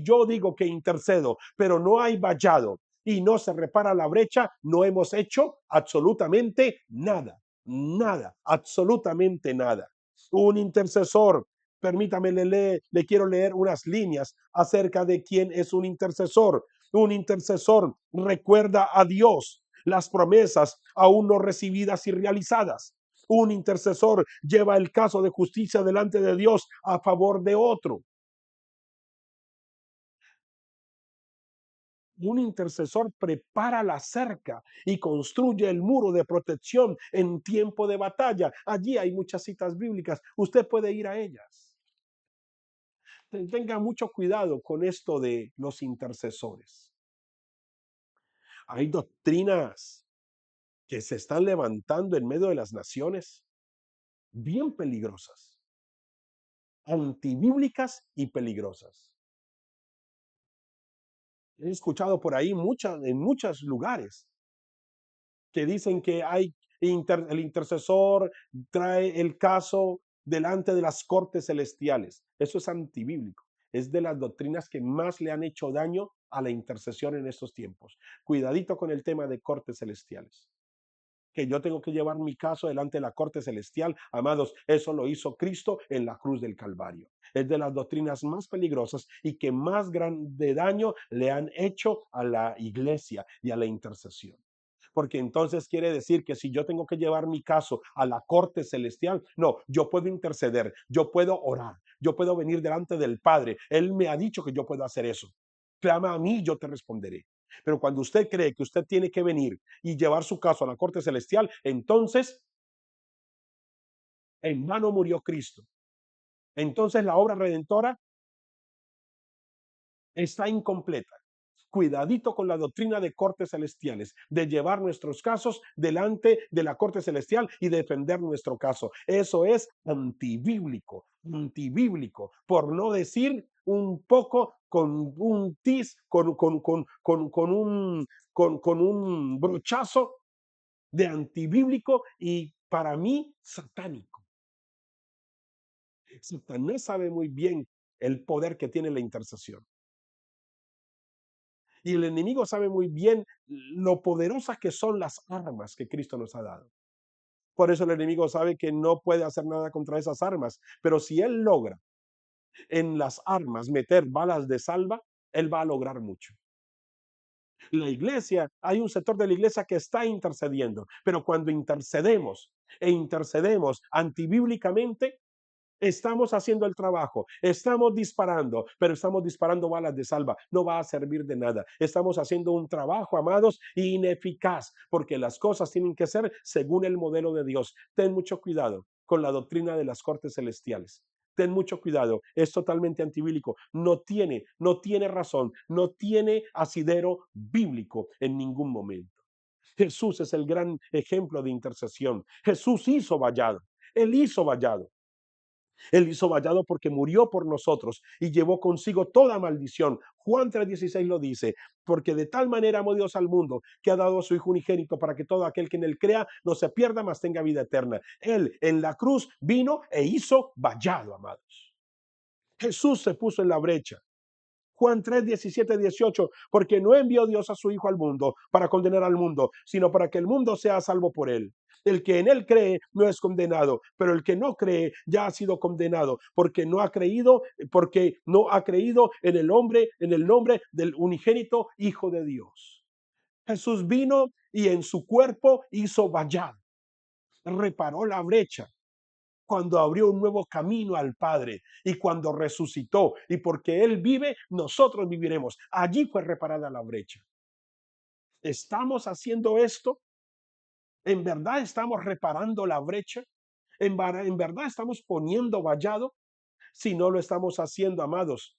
yo digo que intercedo, pero no hay vallado y no se repara la brecha, no hemos hecho absolutamente nada, nada, absolutamente nada. Un intercesor, permítame, le quiero leer unas líneas acerca de quién es un intercesor. Un intercesor recuerda a Dios las promesas aún no recibidas y realizadas. Un intercesor lleva el caso de justicia delante de Dios a favor de otro. Un intercesor prepara la cerca y construye el muro de protección en tiempo de batalla. Allí hay muchas citas bíblicas. Usted puede ir a ellas. Tenga mucho cuidado con esto de los intercesores. Hay doctrinas que se están levantando en medio de las naciones bien peligrosas, antibíblicas y peligrosas. He escuchado por ahí en muchos lugares que dicen que el intercesor trae el caso delante de las cortes celestiales. Eso es antibíblico. Es de las doctrinas que más le han hecho daño a la intercesión en estos tiempos. Cuidadito con el tema de cortes celestiales. Que yo tengo que llevar mi caso delante de la corte celestial. Amados, eso lo hizo Cristo en la cruz del Calvario. Es de las doctrinas más peligrosas y que más grande daño le han hecho a la iglesia y a la intercesión. Porque entonces quiere decir que si yo tengo que llevar mi caso a la corte celestial, no, yo puedo interceder, yo puedo orar, yo puedo venir delante del Padre. Él me ha dicho que yo puedo hacer eso. Clama a mí, yo te responderé. Pero cuando usted cree que usted tiene que venir y llevar su caso a la corte celestial, entonces en vano murió Cristo. Entonces la obra redentora está incompleta. Cuidadito con la doctrina de cortes celestiales, de llevar nuestros casos delante de la corte celestial y defender nuestro caso. Eso es antibíblico, antibíblico, por no decir un poco con un tiz, con un brochazo de antibíblico y para mí satánico. Satanás sabe muy bien el poder que tiene la intercesión. Y el enemigo sabe muy bien lo poderosas que son las armas que Cristo nos ha dado. Por eso el enemigo sabe que no puede hacer nada contra esas armas. Pero si él logra en las armas meter balas de salva, él va a lograr mucho. La iglesia, hay un sector de la iglesia que está intercediendo, pero cuando intercedemos e intercedemos antibíblicamente, estamos haciendo el trabajo, estamos disparando, pero estamos disparando balas de salva. No va a servir de nada. Estamos haciendo un trabajo, amados, ineficaz, porque las cosas tienen que ser según el modelo de Dios. Ten mucho cuidado con la doctrina de las cortes celestiales. Ten mucho cuidado, es totalmente antibíblico, no tiene razón, no tiene asidero bíblico en ningún momento. Jesús es el gran ejemplo de intercesión. Jesús hizo vallado, él hizo vallado. Él hizo vallado porque murió por nosotros y llevó consigo toda maldición. Juan 3:16 lo dice, porque de tal manera amó Dios al mundo que ha dado a su Hijo unigénito para que todo aquel que en él crea no se pierda, mas tenga vida eterna. Él en la cruz vino e hizo vallado, amados. Jesús se puso en la brecha. Juan 3, 17, 18, porque no envió Dios a su Hijo al mundo para condenar al mundo, sino para que el mundo sea salvo por él. El que en él cree no es condenado, pero el que no cree ya ha sido condenado, porque no ha creído en el nombre del unigénito Hijo de Dios. Jesús vino y en su cuerpo hizo vallado, reparó la brecha, cuando abrió un nuevo camino al Padre y cuando resucitó. Y porque Él vive, nosotros viviremos. Allí fue reparada la brecha. ¿Estamos haciendo esto? ¿En verdad estamos reparando la brecha? ¿En verdad estamos poniendo vallado? Si no lo estamos haciendo, amados,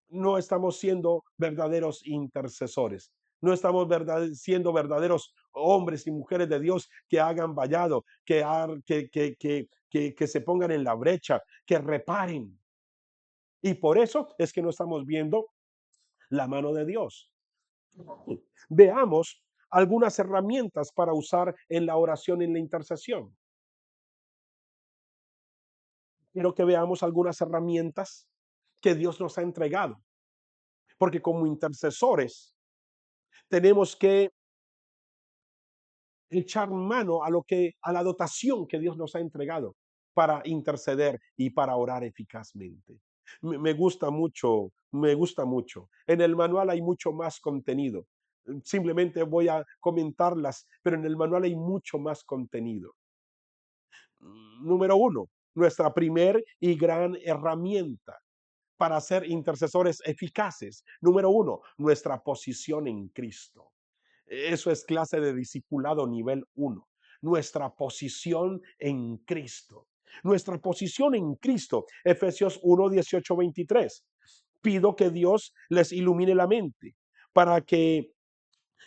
no estamos siendo verdaderos intercesores. No estamos siendo verdaderos hombres y mujeres de Dios que hagan vallado, que se pongan en la brecha, que reparen. Y por eso es que no estamos viendo la mano de Dios. Veamos algunas herramientas para usar en la oración y en la intercesión. Quiero que veamos algunas herramientas que Dios nos ha entregado, porque como intercesores tenemos que echar mano a la dotación que Dios nos ha entregado para interceder y para orar eficazmente. Me gusta mucho, me gusta mucho. En el manual hay mucho más contenido. Simplemente voy a comentarlas, pero en el manual hay mucho más contenido. Número uno, nuestra primer y gran herramienta para ser intercesores eficaces? Número uno, nuestra posición en Cristo. Eso es clase de discipulado nivel uno. Nuestra posición en Cristo. Nuestra posición en Cristo. Efesios 1, 18, 23. Pido que Dios les ilumine la mente para que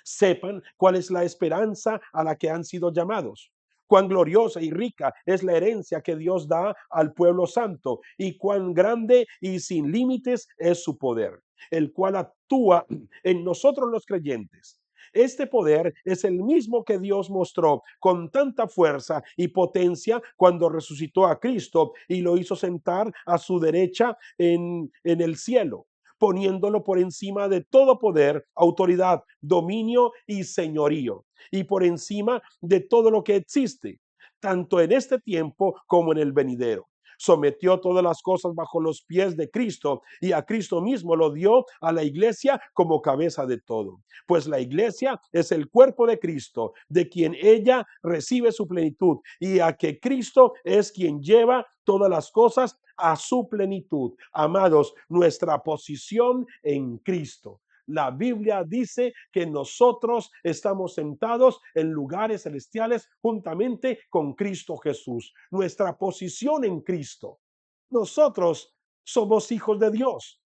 sepan cuál es la esperanza a la que han sido llamados, cuán gloriosa y rica es la herencia que Dios da al pueblo santo y cuán grande y sin límites es su poder, el cual actúa en nosotros los creyentes. Este poder es el mismo que Dios mostró con tanta fuerza y potencia cuando resucitó a Cristo y lo hizo sentar a su derecha en el cielo, poniéndolo por encima de todo poder, autoridad, dominio y señorío, y por encima de todo lo que existe, tanto en este tiempo como en el venidero. Sometió todas las cosas bajo los pies de Cristo y a Cristo mismo lo dio a la iglesia como cabeza de todo. Pues la iglesia es el cuerpo de Cristo, de quien ella recibe su plenitud y a que Cristo es quien lleva todas las cosas a su plenitud. Amados, nuestra posición en Cristo. La Biblia dice que nosotros estamos sentados en lugares celestiales juntamente con Cristo Jesús. Nuestra posición en Cristo. Nosotros somos hijos de Dios.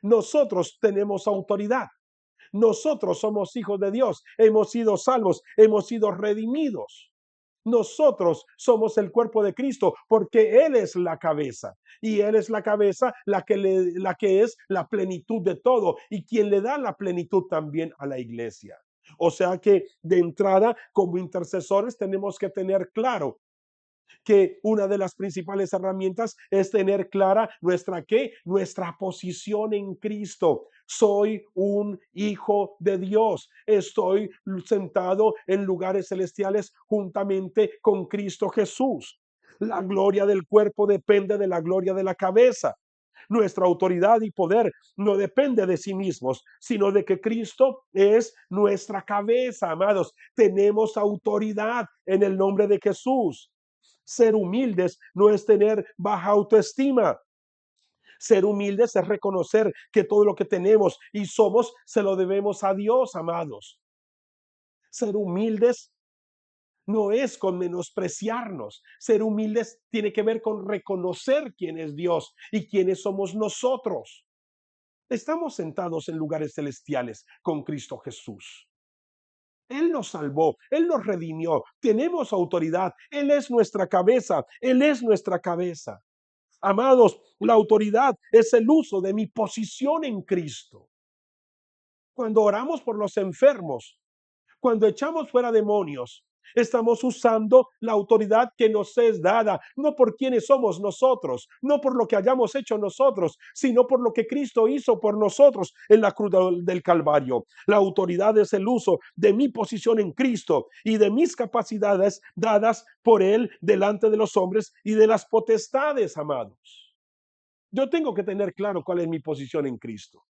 Nosotros tenemos autoridad. Nosotros somos hijos de Dios. Hemos sido salvos. Hemos sido redimidos. Nosotros somos el cuerpo de Cristo porque Él es la cabeza y Él es la cabeza la que es la plenitud de todo y quien le da la plenitud también a la iglesia. O sea que de entrada, como intercesores, tenemos que tener claro que una de las principales herramientas es tener clara nuestra posición en Cristo. Soy un hijo de Dios. Estoy sentado en lugares celestiales juntamente con Cristo Jesús. La gloria del cuerpo depende de la gloria de la cabeza. Nuestra autoridad y poder no depende de sí mismos, sino de que Cristo es nuestra cabeza, amados. Tenemos autoridad en el nombre de Jesús. Ser humildes no es tener baja autoestima. Ser humildes es reconocer que todo lo que tenemos y somos se lo debemos a Dios, amados. Ser humildes no es con menospreciarnos. Ser humildes tiene que ver con reconocer quién es Dios y quiénes somos nosotros. Estamos sentados en lugares celestiales con Cristo Jesús. Él nos salvó, Él nos redimió, tenemos autoridad, Él es nuestra cabeza, Él es nuestra cabeza. Amados, la autoridad es el uso de mi posición en Cristo. Cuando oramos por los enfermos, cuando echamos fuera demonios, estamos usando la autoridad que nos es dada, no por quienes somos nosotros, no por lo que hayamos hecho nosotros, sino por lo que Cristo hizo por nosotros en la cruz del Calvario. La autoridad es el uso de mi posición en Cristo y de mis capacidades dadas por Él delante de los hombres y de las potestades, amados. Yo tengo que tener claro cuál es mi posición en Cristo.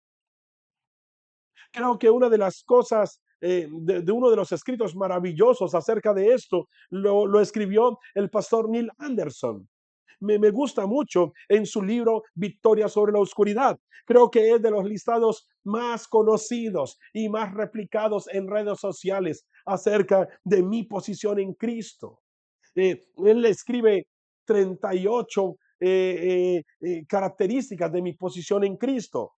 Creo que una de las cosas de uno de los escritos maravillosos acerca de esto lo escribió el pastor Neil Anderson. Me gusta mucho en su libro Victoria sobre la Oscuridad. Creo que es de los listados más conocidos y más replicados en redes sociales acerca de mi posición en Cristo. Él escribe 38 características de mi posición en Cristo.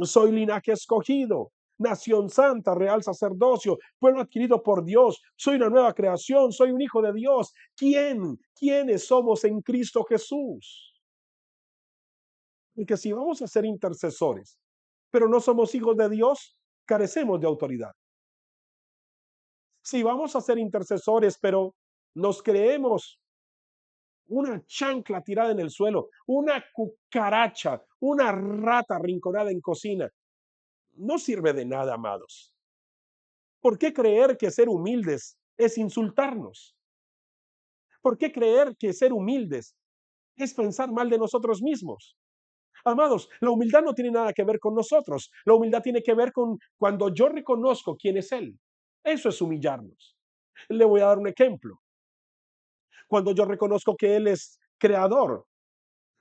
Soy linaje escogido, nación santa, real sacerdocio, pueblo adquirido por Dios, soy una nueva creación, soy un hijo de Dios. ¿Quiénes somos en Cristo Jesús? Y que si vamos a ser intercesores, pero no somos hijos de Dios, carecemos de autoridad. Si vamos a ser intercesores, pero nos creemos una chancla tirada en el suelo, una cucaracha, una rata arrinconada en cocina, no sirve de nada, amados. ¿Por qué creer que ser humildes es insultarnos? ¿Por qué creer que ser humildes es pensar mal de nosotros mismos? Amados, la humildad no tiene nada que ver con nosotros. La humildad tiene que ver con cuando yo reconozco quién es Él. Eso es humillarnos. Le voy a dar un ejemplo. Cuando yo reconozco que Él es creador,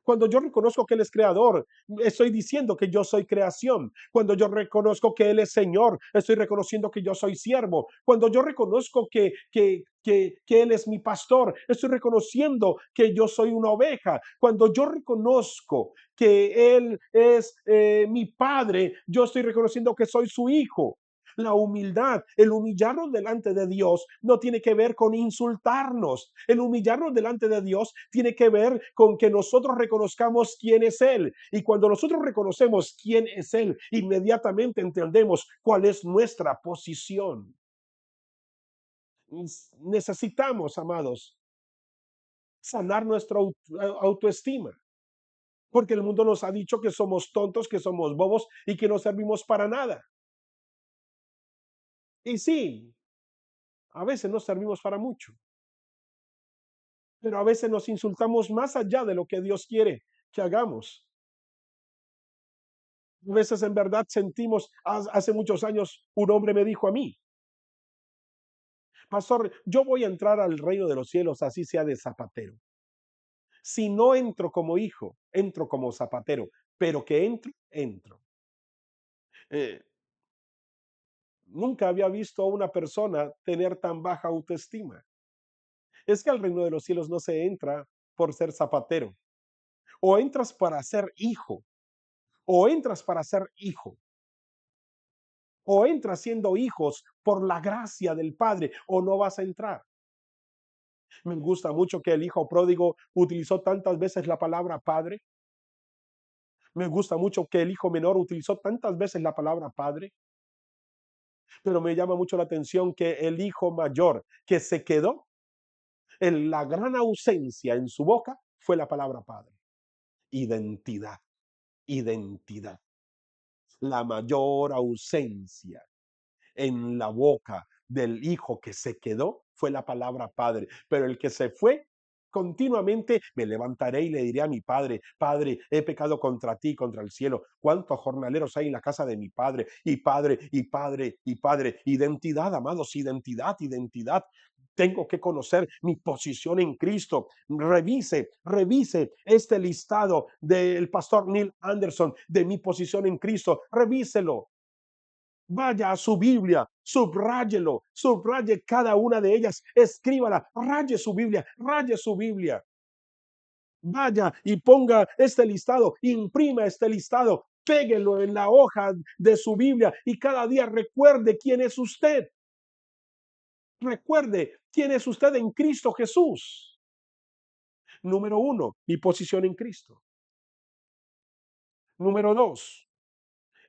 Cuando yo reconozco que Él es creador, estoy diciendo que yo soy creación. Cuando yo reconozco que Él es Señor, estoy reconociendo que yo soy siervo. Cuando yo reconozco que Él es mi pastor, estoy reconociendo que yo soy una oveja. Cuando yo reconozco que Él es mi padre, yo estoy reconociendo que soy su hijo. La humildad, el humillarnos delante de Dios no tiene que ver con insultarnos. El humillarnos delante de Dios tiene que ver con que nosotros reconozcamos quién es Él. Y cuando nosotros reconocemos quién es Él, inmediatamente entendemos cuál es nuestra posición. Necesitamos, amados, sanar nuestra autoestima. Porque el mundo nos ha dicho que somos tontos, que somos bobos y que no servimos para nada. Y sí, a veces no servimos para mucho, pero a veces nos insultamos más allá de lo que Dios quiere que hagamos. A veces en verdad sentimos, hace muchos años un hombre me dijo a mí, pastor, yo voy a entrar al reino de los cielos, así sea de zapatero. Si no entro como hijo, entro como zapatero, pero que entro, entro. Eh, Nunca había visto a una persona tener tan baja autoestima. Es que al reino de los cielos no se entra por ser zapatero. O entras para ser hijo, o entras para ser hijo, o entras siendo hijos por la gracia del Padre, o no vas a entrar. Me gusta mucho que el hijo pródigo utilizó tantas veces la palabra padre. Me gusta mucho que el hijo menor utilizó tantas veces la palabra padre. Pero me llama mucho la atención que el hijo mayor que se quedó en la gran ausencia en su boca fue la palabra padre. Identidad, identidad. La mayor ausencia en la boca del hijo que se quedó fue la palabra padre, pero el que se fue continuamente me levantaré y le diré a mi padre, Padre, he pecado contra ti, contra el cielo. ¿Cuántos jornaleros hay en la casa de mi padre? Y padre, y padre, y padre. Identidad, amados, identidad, identidad. Tengo que conocer mi posición en Cristo. Revise este listado del pastor Neil Anderson de mi posición en Cristo. Revíselo. Vaya a su Biblia, subráyelo, subraye cada una de ellas, escríbala, raye su Biblia, raye su Biblia. Vaya y ponga este listado, imprima este listado, péguelo en la hoja de su Biblia y cada día recuerde quién es usted. Recuerde quién es usted en Cristo Jesús. Número uno, mi posición en Cristo. Número dos,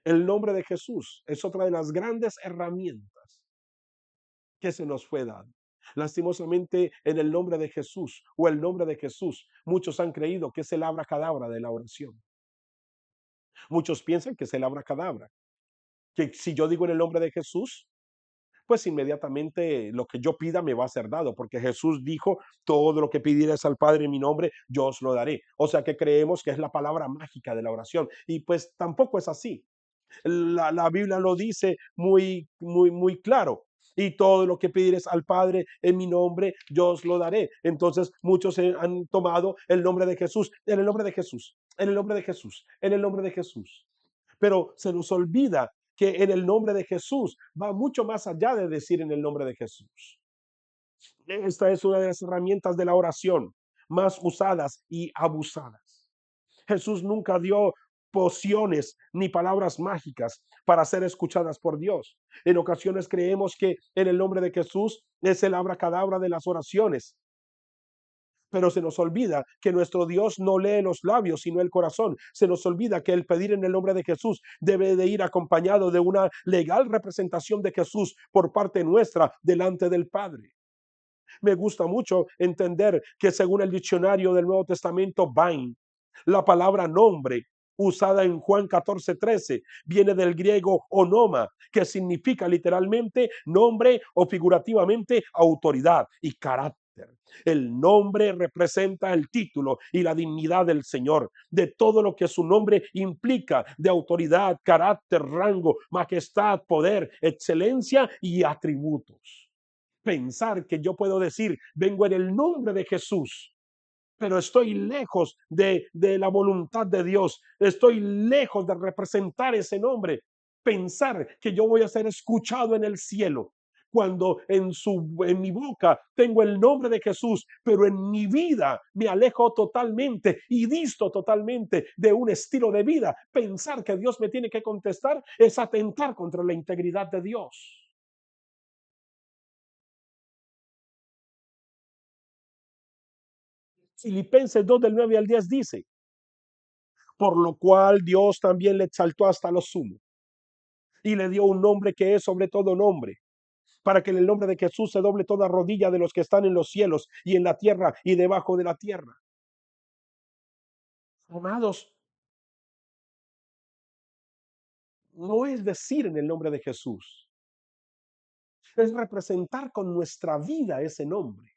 el nombre de Jesús es otra de las grandes herramientas que se nos fue dado. Lastimosamente, en el nombre de Jesús o el nombre de Jesús, muchos han creído que es el abracadabra de la oración. Muchos piensan que es el abracadabra, que si yo digo en el nombre de Jesús, pues inmediatamente lo que yo pida me va a ser dado, porque Jesús dijo, todo lo que pidieras al Padre en mi nombre, yo os lo daré. O sea que creemos que es la palabra mágica de la oración, y pues tampoco es así. La Biblia lo dice muy claro. Y todo lo que pidieres al Padre en mi nombre, yo os lo daré. Entonces muchos han tomado el nombre de Jesús, en el nombre de Jesús, en el nombre de Jesús, en el nombre de Jesús. Pero se nos olvida que en el nombre de Jesús va mucho más allá de decir en el nombre de Jesús. Esta es una de las herramientas de la oración más usadas y abusadas. Jesús nunca dio pociones ni palabras mágicas para ser escuchadas por Dios. En ocasiones creemos que en el nombre de Jesús es el abracadabra de las oraciones, pero se nos olvida que nuestro Dios no lee los labios, sino el corazón. Se nos olvida que el pedir en el nombre de Jesús debe de ir acompañado de una legal representación de Jesús por parte nuestra delante del Padre. Me gusta mucho entender que según el diccionario del Nuevo Testamento, Bain, la palabra nombre usada en Juan 14:13 viene del griego onoma, que significa literalmente nombre o figurativamente autoridad y carácter. El nombre representa el título y la dignidad del Señor, de todo lo que su nombre implica, de autoridad, carácter, rango, majestad, poder, excelencia y atributos. Pensar que yo puedo decir, vengo en el nombre de Jesús, pero estoy lejos de la voluntad de Dios. Estoy lejos de representar ese nombre. Pensar que yo voy a ser escuchado en el cielo cuando en mi boca tengo el nombre de Jesús, pero en mi vida me alejo totalmente y disto totalmente de un estilo de vida. Pensar que Dios me tiene que contestar es atentar contra la integridad de Dios. Filipenses 2 del 9 al 10 dice, por lo cual Dios también le exaltó hasta lo sumo y le dio un nombre que es sobre todo nombre, para que en el nombre de Jesús se doble toda rodilla de los que están en los cielos y en la tierra y debajo de la tierra. Amados, no es decir en el nombre de Jesús, es representar con nuestra vida ese nombre.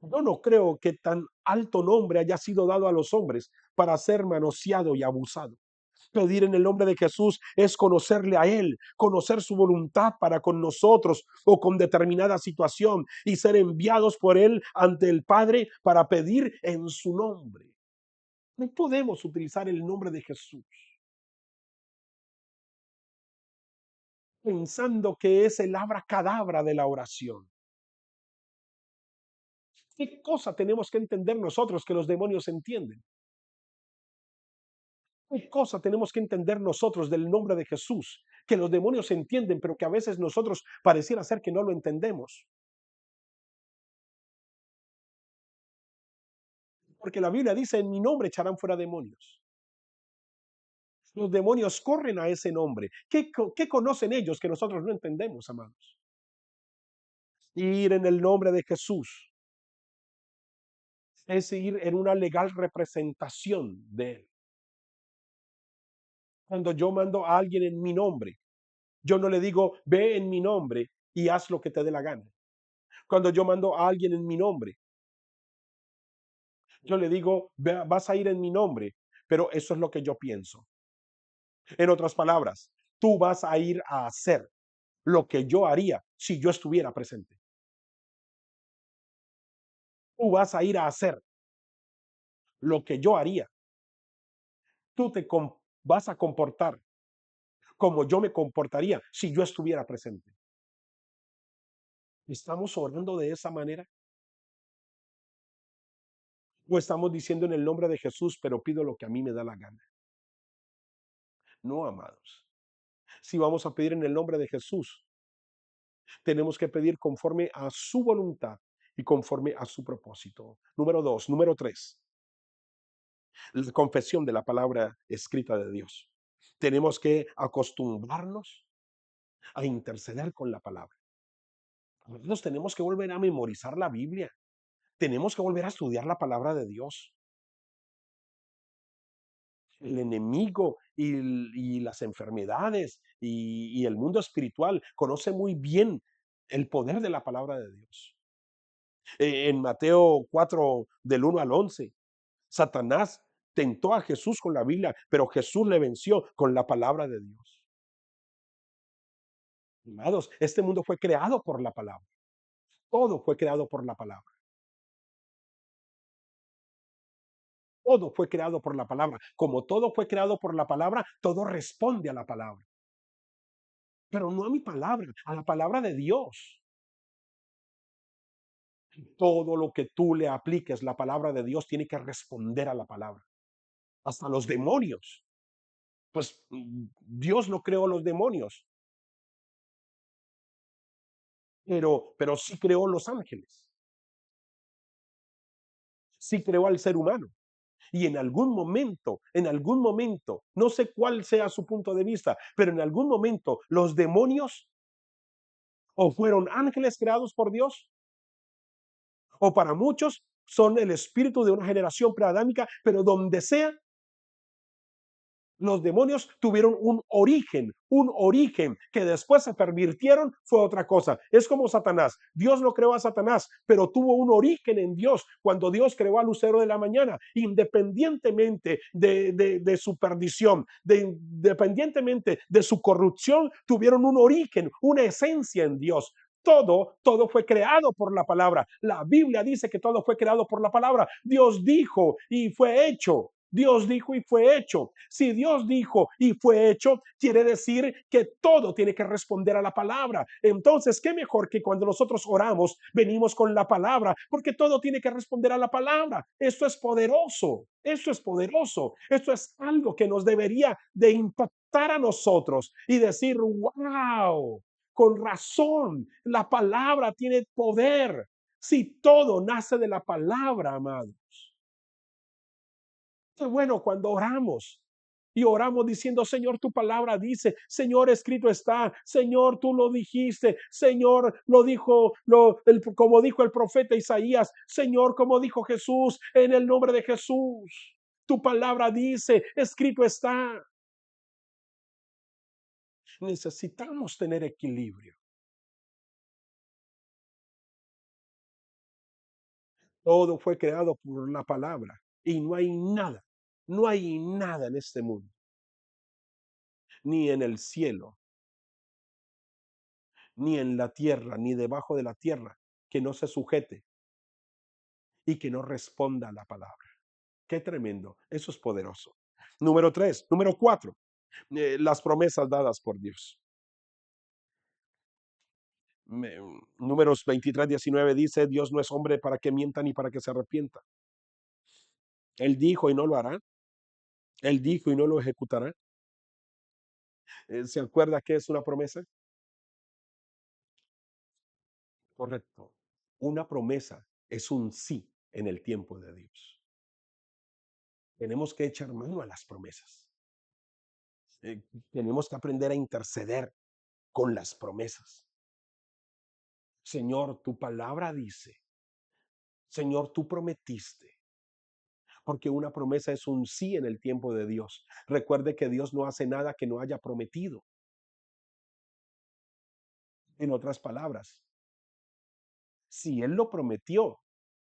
Yo no creo que tan alto nombre haya sido dado a los hombres para ser manoseado y abusado. Pedir en el nombre de Jesús es conocerle a Él, conocer su voluntad para con nosotros o con determinada situación y ser enviados por Él ante el Padre para pedir en su nombre. No podemos utilizar el nombre de Jesús pensando que es el abracadabra de la oración. ¿Qué cosa tenemos que entender nosotros que los demonios entienden? ¿Qué cosa tenemos que entender nosotros del nombre de Jesús que los demonios entienden, pero que a veces nosotros pareciera ser que no lo entendemos? Porque la Biblia dice, en mi nombre echarán fuera demonios. Los demonios corren a ese nombre. ¿Qué conocen ellos que nosotros no entendemos, amados? Ir en el nombre de Jesús es ir en una legal representación de Él. Cuando yo mando a alguien en mi nombre, yo no le digo, ve en mi nombre y haz lo que te dé la gana. Cuando yo mando a alguien en mi nombre, yo le digo, vas a ir en mi nombre, pero eso es lo que yo pienso. En otras palabras, tú vas a ir a hacer lo que yo haría si yo estuviera presente. Tú vas a ir a hacer lo que yo haría. Tú vas a comportar como yo me comportaría si yo estuviera presente. ¿Estamos orando de esa manera? ¿O estamos diciendo en el nombre de Jesús, pero pido lo que a mí me da la gana? No, amados. Si vamos a pedir en el nombre de Jesús, tenemos que pedir conforme a su voluntad y conforme a su propósito. Número dos. Número tres, la confesión de la palabra escrita de Dios. Tenemos que acostumbrarnos a interceder con la palabra. Nosotros tenemos que volver a memorizar la Biblia. Tenemos que volver a estudiar la palabra de Dios. El enemigo y las enfermedades y el mundo espiritual conoce muy bien el poder de la palabra de Dios. En Mateo 4, del 1 al 11, Satanás tentó a Jesús con la Biblia, pero Jesús le venció con la palabra de Dios. Amados, este mundo fue creado por la palabra. Todo fue creado por la palabra. Todo fue creado por la palabra. Como todo fue creado por la palabra, todo responde a la palabra. Pero no a mi palabra, a la palabra de Dios. Todo lo que tú le apliques, la palabra de Dios tiene que responder a la palabra. Hasta los demonios. Pues Dios no creó los demonios, pero sí creó los ángeles. Sí creó al ser humano. Y en algún momento, no sé cuál sea su punto de vista, pero en algún momento los demonios o fueron ángeles creados por Dios, o para muchos son el espíritu de una generación preadámica, pero donde sea, los demonios tuvieron un origen que después se pervirtieron, fue otra cosa. Es como Satanás. Dios no creó a Satanás, pero tuvo un origen en Dios cuando Dios creó al lucero de la mañana, independientemente de su perdición, independientemente de su corrupción, tuvieron un origen, una esencia en Dios. todo fue creado por la palabra. La Biblia dice que todo fue creado por la palabra. Dios dijo y fue hecho. Dios dijo y fue hecho. Si Dios dijo y fue hecho, quiere decir que todo tiene que responder a la palabra. Entonces, qué mejor que cuando nosotros oramos, venimos con la palabra, porque todo tiene que responder a la palabra. Esto es poderoso. Esto es poderoso. Esto es algo que nos debería de impactar a nosotros y decir, wow, con razón, la palabra tiene poder. Si todo nace de la palabra, amados. Qué bueno cuando oramos y oramos diciendo, Señor, tu palabra dice, Señor, escrito está, Señor, tú lo dijiste, Señor, lo dijo, como dijo el profeta Isaías, Señor, como dijo Jesús, en el nombre de Jesús. Tu palabra dice, escrito está. Necesitamos tener equilibrio. Todo fue creado por la palabra y no hay nada en este mundo, ni en el cielo, ni en la tierra, ni debajo de la tierra, que no se sujete y que no responda a la palabra. Qué tremendo. Eso es poderoso. Número tres. Número cuatro. Las promesas dadas por Dios. Me- Números 23:19 dice, Dios no es hombre para que mienta ni para que se arrepienta. Él dijo y no lo hará. Él dijo y no lo ejecutará. ¿Se acuerda que es una promesa? Correcto. Una promesa es un sí en el tiempo de Dios. Tenemos que echar mano a las promesas. Eh, Tenemos que aprender a interceder con las promesas. Señor, tu palabra dice, Señor, tú prometiste, porque una promesa es un sí en el tiempo de Dios. Recuerde que Dios no hace nada que no haya prometido. En otras palabras, si Él lo prometió,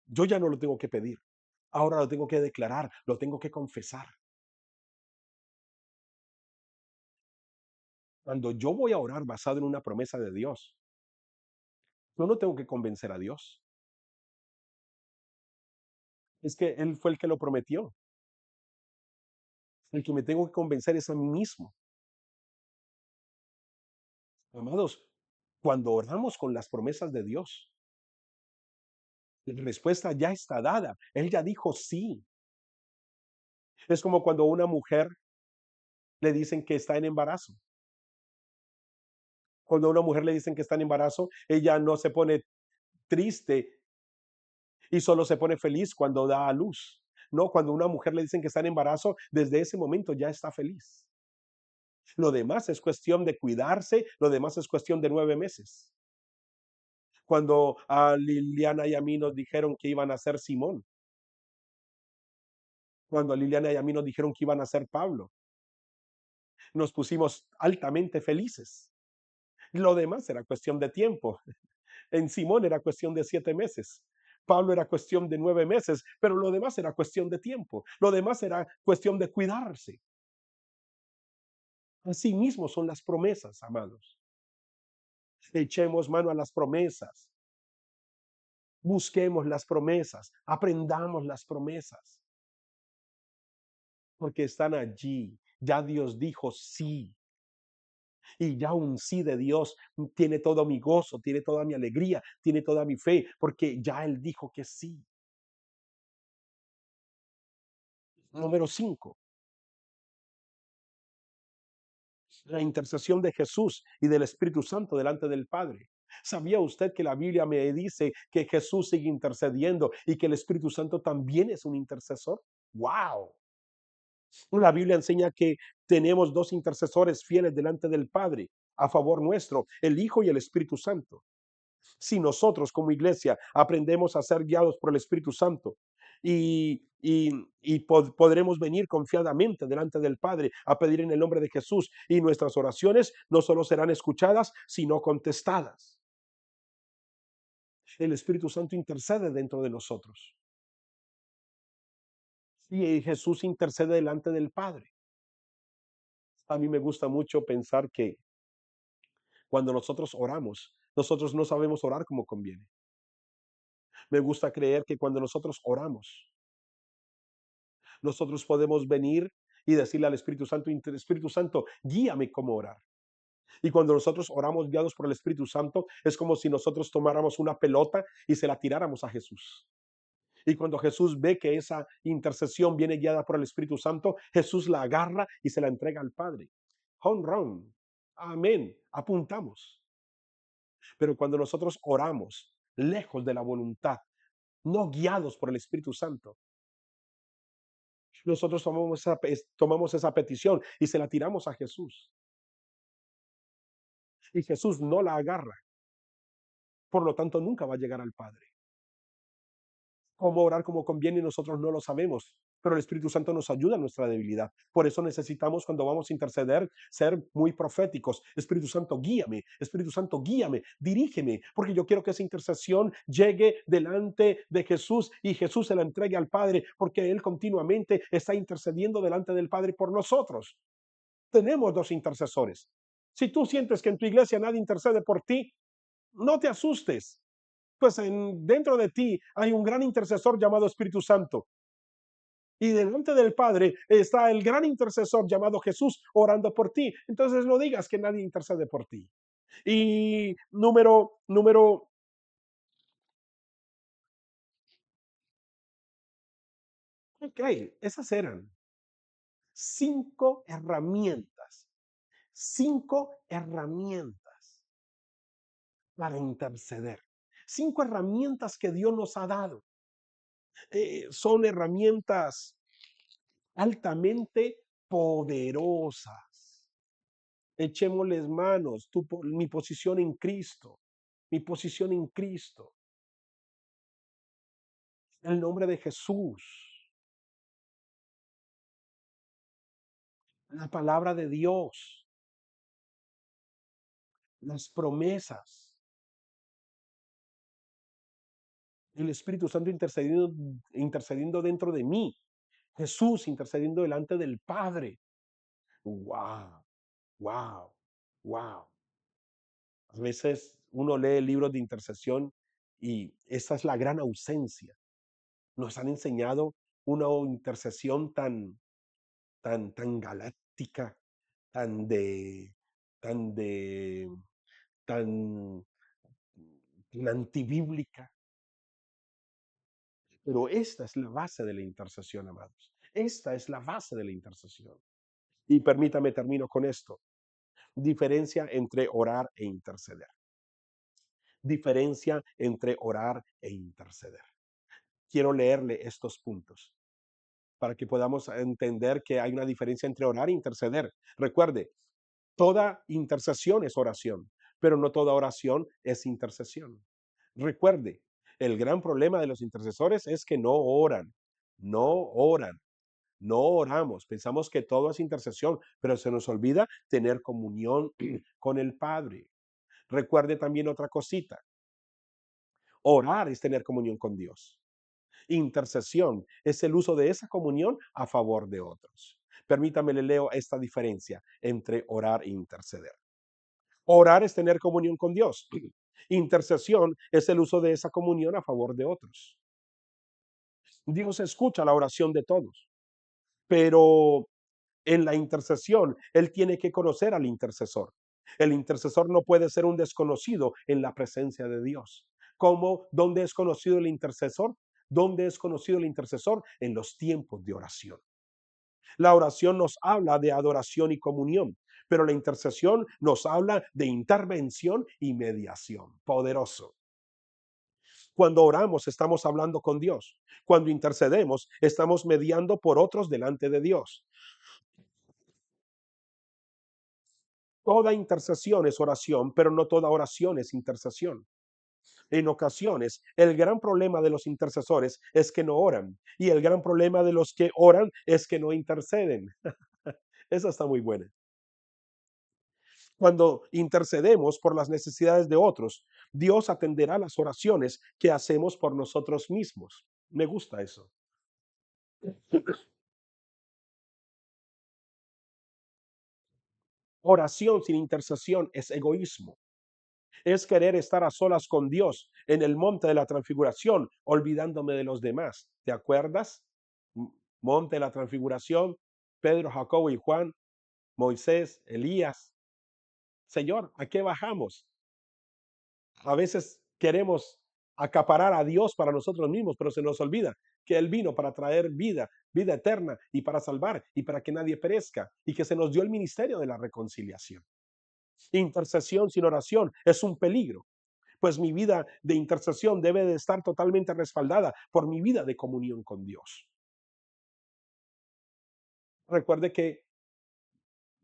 yo ya no lo tengo que pedir. Ahora lo tengo que declarar, lo tengo que confesar. Cuando yo voy a orar basado en una promesa de Dios, yo no tengo que convencer a Dios. Es que Él fue el que lo prometió. El que me tengo que convencer es a mí mismo. Amados, cuando oramos con las promesas de Dios, la respuesta ya está dada. Él ya dijo sí. Es como cuando a una mujer le dicen que está en embarazo. Cuando a una mujer le dicen que está en embarazo, ella no se pone triste y solo se pone feliz cuando da a luz. No, cuando a una mujer le dicen que está en embarazo, desde ese momento ya está feliz. Lo demás es cuestión de cuidarse, lo demás es cuestión de 9 meses. Cuando a Liliana y a mí nos dijeron que iban a ser Simón, cuando a Liliana y a mí nos dijeron que iban a ser Pablo, nos pusimos altamente felices. Lo demás era cuestión de tiempo. En Simón era cuestión de 7 meses. Pablo era cuestión de 9 meses, pero lo demás era cuestión de tiempo. Lo demás era cuestión de cuidarse. Así mismo son las promesas, amados. Echemos mano a las promesas. Busquemos las promesas. Aprendamos las promesas. Porque están allí. Ya Dios dijo sí. Y ya un sí de Dios tiene todo mi gozo, tiene toda mi alegría, tiene toda mi fe, porque ya Él dijo que sí. Número 5, la intercesión de Jesús y del Espíritu Santo delante del Padre. ¿Sabía usted que la Biblia me dice que Jesús sigue intercediendo y que el Espíritu Santo también es un intercesor? ¡Wow! La Biblia enseña que tenemos dos intercesores fieles delante del Padre a favor nuestro, el Hijo y el Espíritu Santo. Si nosotros como iglesia aprendemos a ser guiados por el Espíritu Santo y podremos venir confiadamente delante del Padre a pedir en el nombre de Jesús y nuestras oraciones no solo serán escuchadas, sino contestadas. El Espíritu Santo intercede dentro de nosotros y Jesús intercede delante del Padre. A mí me gusta mucho pensar que cuando nosotros oramos, Nosotros no sabemos orar como conviene. Me gusta creer que cuando nosotros oramos, nosotros podemos venir y decirle al Espíritu Santo, Espíritu Santo, guíame cómo orar. Y cuando nosotros oramos guiados por el Espíritu Santo, es como si nosotros tomáramos una pelota y se la tiráramos a Jesús. Y cuando Jesús ve que esa intercesión viene guiada por el Espíritu Santo, Jesús la agarra y se la entrega al Padre. Home run. Amén. Apuntamos. Pero cuando nosotros oramos lejos de la voluntad, no guiados por el Espíritu Santo, nosotros tomamos esa petición y se la tiramos a Jesús. Y Jesús no la agarra. Por lo tanto, nunca va a llegar al Padre. Cómo orar como conviene y nosotros no lo sabemos, pero el Espíritu Santo nos ayuda en nuestra debilidad. Por eso necesitamos, cuando vamos a interceder, ser muy proféticos. Espíritu Santo, guíame. Espíritu Santo, guíame, dirígeme, porque yo quiero que esa intercesión llegue delante de Jesús y Jesús se la entregue al Padre, porque Él continuamente está intercediendo delante del Padre por nosotros. Tenemos dos intercesores. Si tú sientes que en tu iglesia nadie intercede por ti, no te asustes, pues dentro de ti hay un gran intercesor llamado Espíritu Santo. Y delante del Padre está el gran intercesor llamado Jesús orando por ti. Entonces no digas que nadie intercede por ti. Y ok, esas eran cinco herramientas, cinco herramientas para interceder. Cinco herramientas que Dios nos ha dado. Son herramientas altamente poderosas. Echémosles manos, mi posición en Cristo, mi posición en Cristo, en el nombre de Jesús, la palabra de Dios, las promesas, el Espíritu Santo intercediendo dentro de mí, Jesús intercediendo delante del Padre. Wow, wow, wow. A veces uno lee libros de intercesión y esa es la gran ausencia. Nos han enseñado una intercesión tan galáctica, tan de, tan de, tan, tan antibíblica. Pero esta es la base de la intercesión, amados. Esta es la base de la intercesión. Y permítame, termino con esto. Diferencia entre orar e interceder. Diferencia entre orar e interceder. Quiero leerle estos puntos para que podamos entender que hay una diferencia entre orar e interceder. Recuerde, toda intercesión es oración, pero no toda oración es intercesión. Recuerde, el gran problema de los intercesores es que no oran, no oran, no oramos. Pensamos que todo es intercesión, pero se nos olvida tener comunión con el Padre. Recuerde también otra cosita. Orar es tener comunión con Dios. Intercesión es el uso de esa comunión a favor de otros. Permítame, le leo esta diferencia entre orar e interceder. Orar es tener comunión con Dios. Intercesión es el uso de esa comunión a favor de otros. Dios escucha la oración de todos, pero en la intercesión Él tiene que conocer al intercesor. El intercesor no puede ser un desconocido en la presencia de Dios. ¿Cómo? ¿Dónde es conocido el intercesor? ¿Dónde es conocido el intercesor? En los tiempos de oración. La oración nos habla de adoración y comunión, pero la intercesión nos habla de intervención y mediación. Poderoso. Cuando oramos estamos hablando con Dios. Cuando intercedemos estamos mediando por otros delante de Dios. Toda intercesión es oración, pero no toda oración es intercesión. En ocasiones, el gran problema de los intercesores es que no oran y el gran problema de los que oran es que no interceden. Esa está muy buena. Cuando intercedemos por las necesidades de otros, Dios atenderá las oraciones que hacemos por nosotros mismos. Me gusta eso. Oración sin intercesión es egoísmo. Es querer estar a solas con Dios en el monte de la transfiguración, olvidándome de los demás. ¿Te acuerdas? Monte de la transfiguración, Pedro, Jacobo y Juan, Moisés, Elías. Señor, ¿a qué bajamos? A veces queremos acaparar a Dios para nosotros mismos, pero se nos olvida que Él vino para traer vida, vida eterna y para salvar y para que nadie perezca y que se nos dio el ministerio de la reconciliación. Intercesión sin oración es un peligro, pues mi vida de intercesión debe de estar totalmente respaldada por mi vida de comunión con Dios. Recuerde que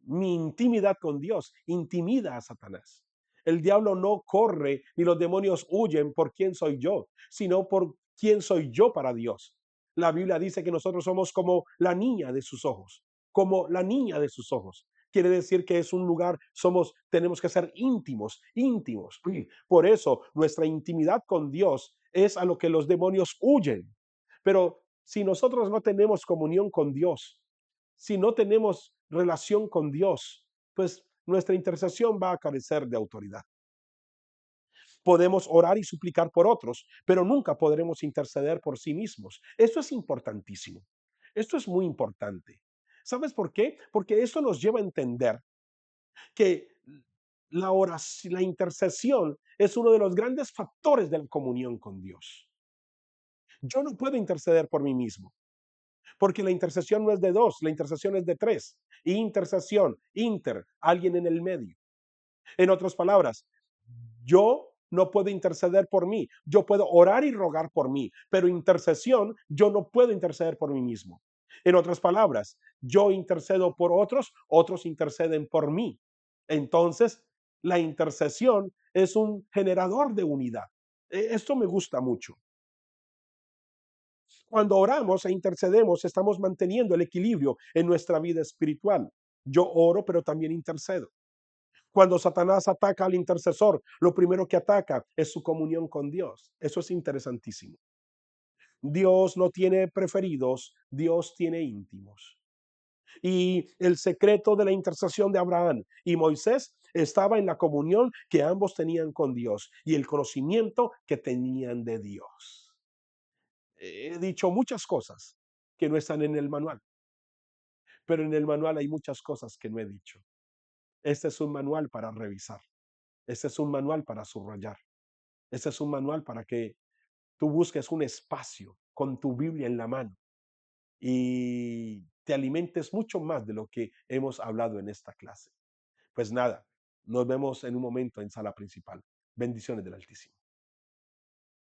mi intimidad con Dios intimida a Satanás. El diablo no corre ni los demonios huyen por quién soy yo, sino por quién soy yo para Dios. La Biblia dice que nosotros somos como la niña de sus ojos, como la niña de sus ojos. Quiere decir que es un lugar, tenemos que ser íntimos, íntimos. Por eso nuestra intimidad con Dios es a lo que los demonios huyen. Pero si nosotros no tenemos comunión con Dios, si no tenemos relación con Dios, pues nuestra intercesión va a carecer de autoridad. Podemos orar y suplicar por otros, pero nunca podremos interceder por sí mismos. Esto es importantísimo. Esto es muy importante. ¿Sabes por qué? Porque esto nos lleva a entender que la oración, la intercesión es uno de los grandes factores de la comunión con Dios. Yo no puedo interceder por mí mismo. Porque la intercesión no es de dos, la intercesión es de tres. Intercesión, inter, alguien en el medio. En otras palabras, yo no puedo interceder por mí, yo puedo orar y rogar por mí, pero intercesión, yo no puedo interceder por mí mismo. En otras palabras, yo intercedo por otros, otros interceden por mí. Entonces, la intercesión es un generador de unidad. Esto me gusta mucho. Cuando oramos e intercedemos, estamos manteniendo el equilibrio en nuestra vida espiritual. Yo oro, pero también intercedo. Cuando Satanás ataca al intercesor, lo primero que ataca es su comunión con Dios. Eso es interesantísimo. Dios no tiene preferidos, Dios tiene íntimos. Y el secreto de la intercesión de Abraham y Moisés estaba en la comunión que ambos tenían con Dios y el conocimiento que tenían de Dios. He dicho muchas cosas que no están en el manual, pero en el manual hay muchas cosas que no he dicho. Este es un manual para revisar. Este es un manual para subrayar. Este es un manual para que tú busques un espacio con tu Biblia en la mano y te alimentes mucho más de lo que hemos hablado en esta clase. Pues nada, nos vemos en un momento en sala principal. Bendiciones del Altísimo.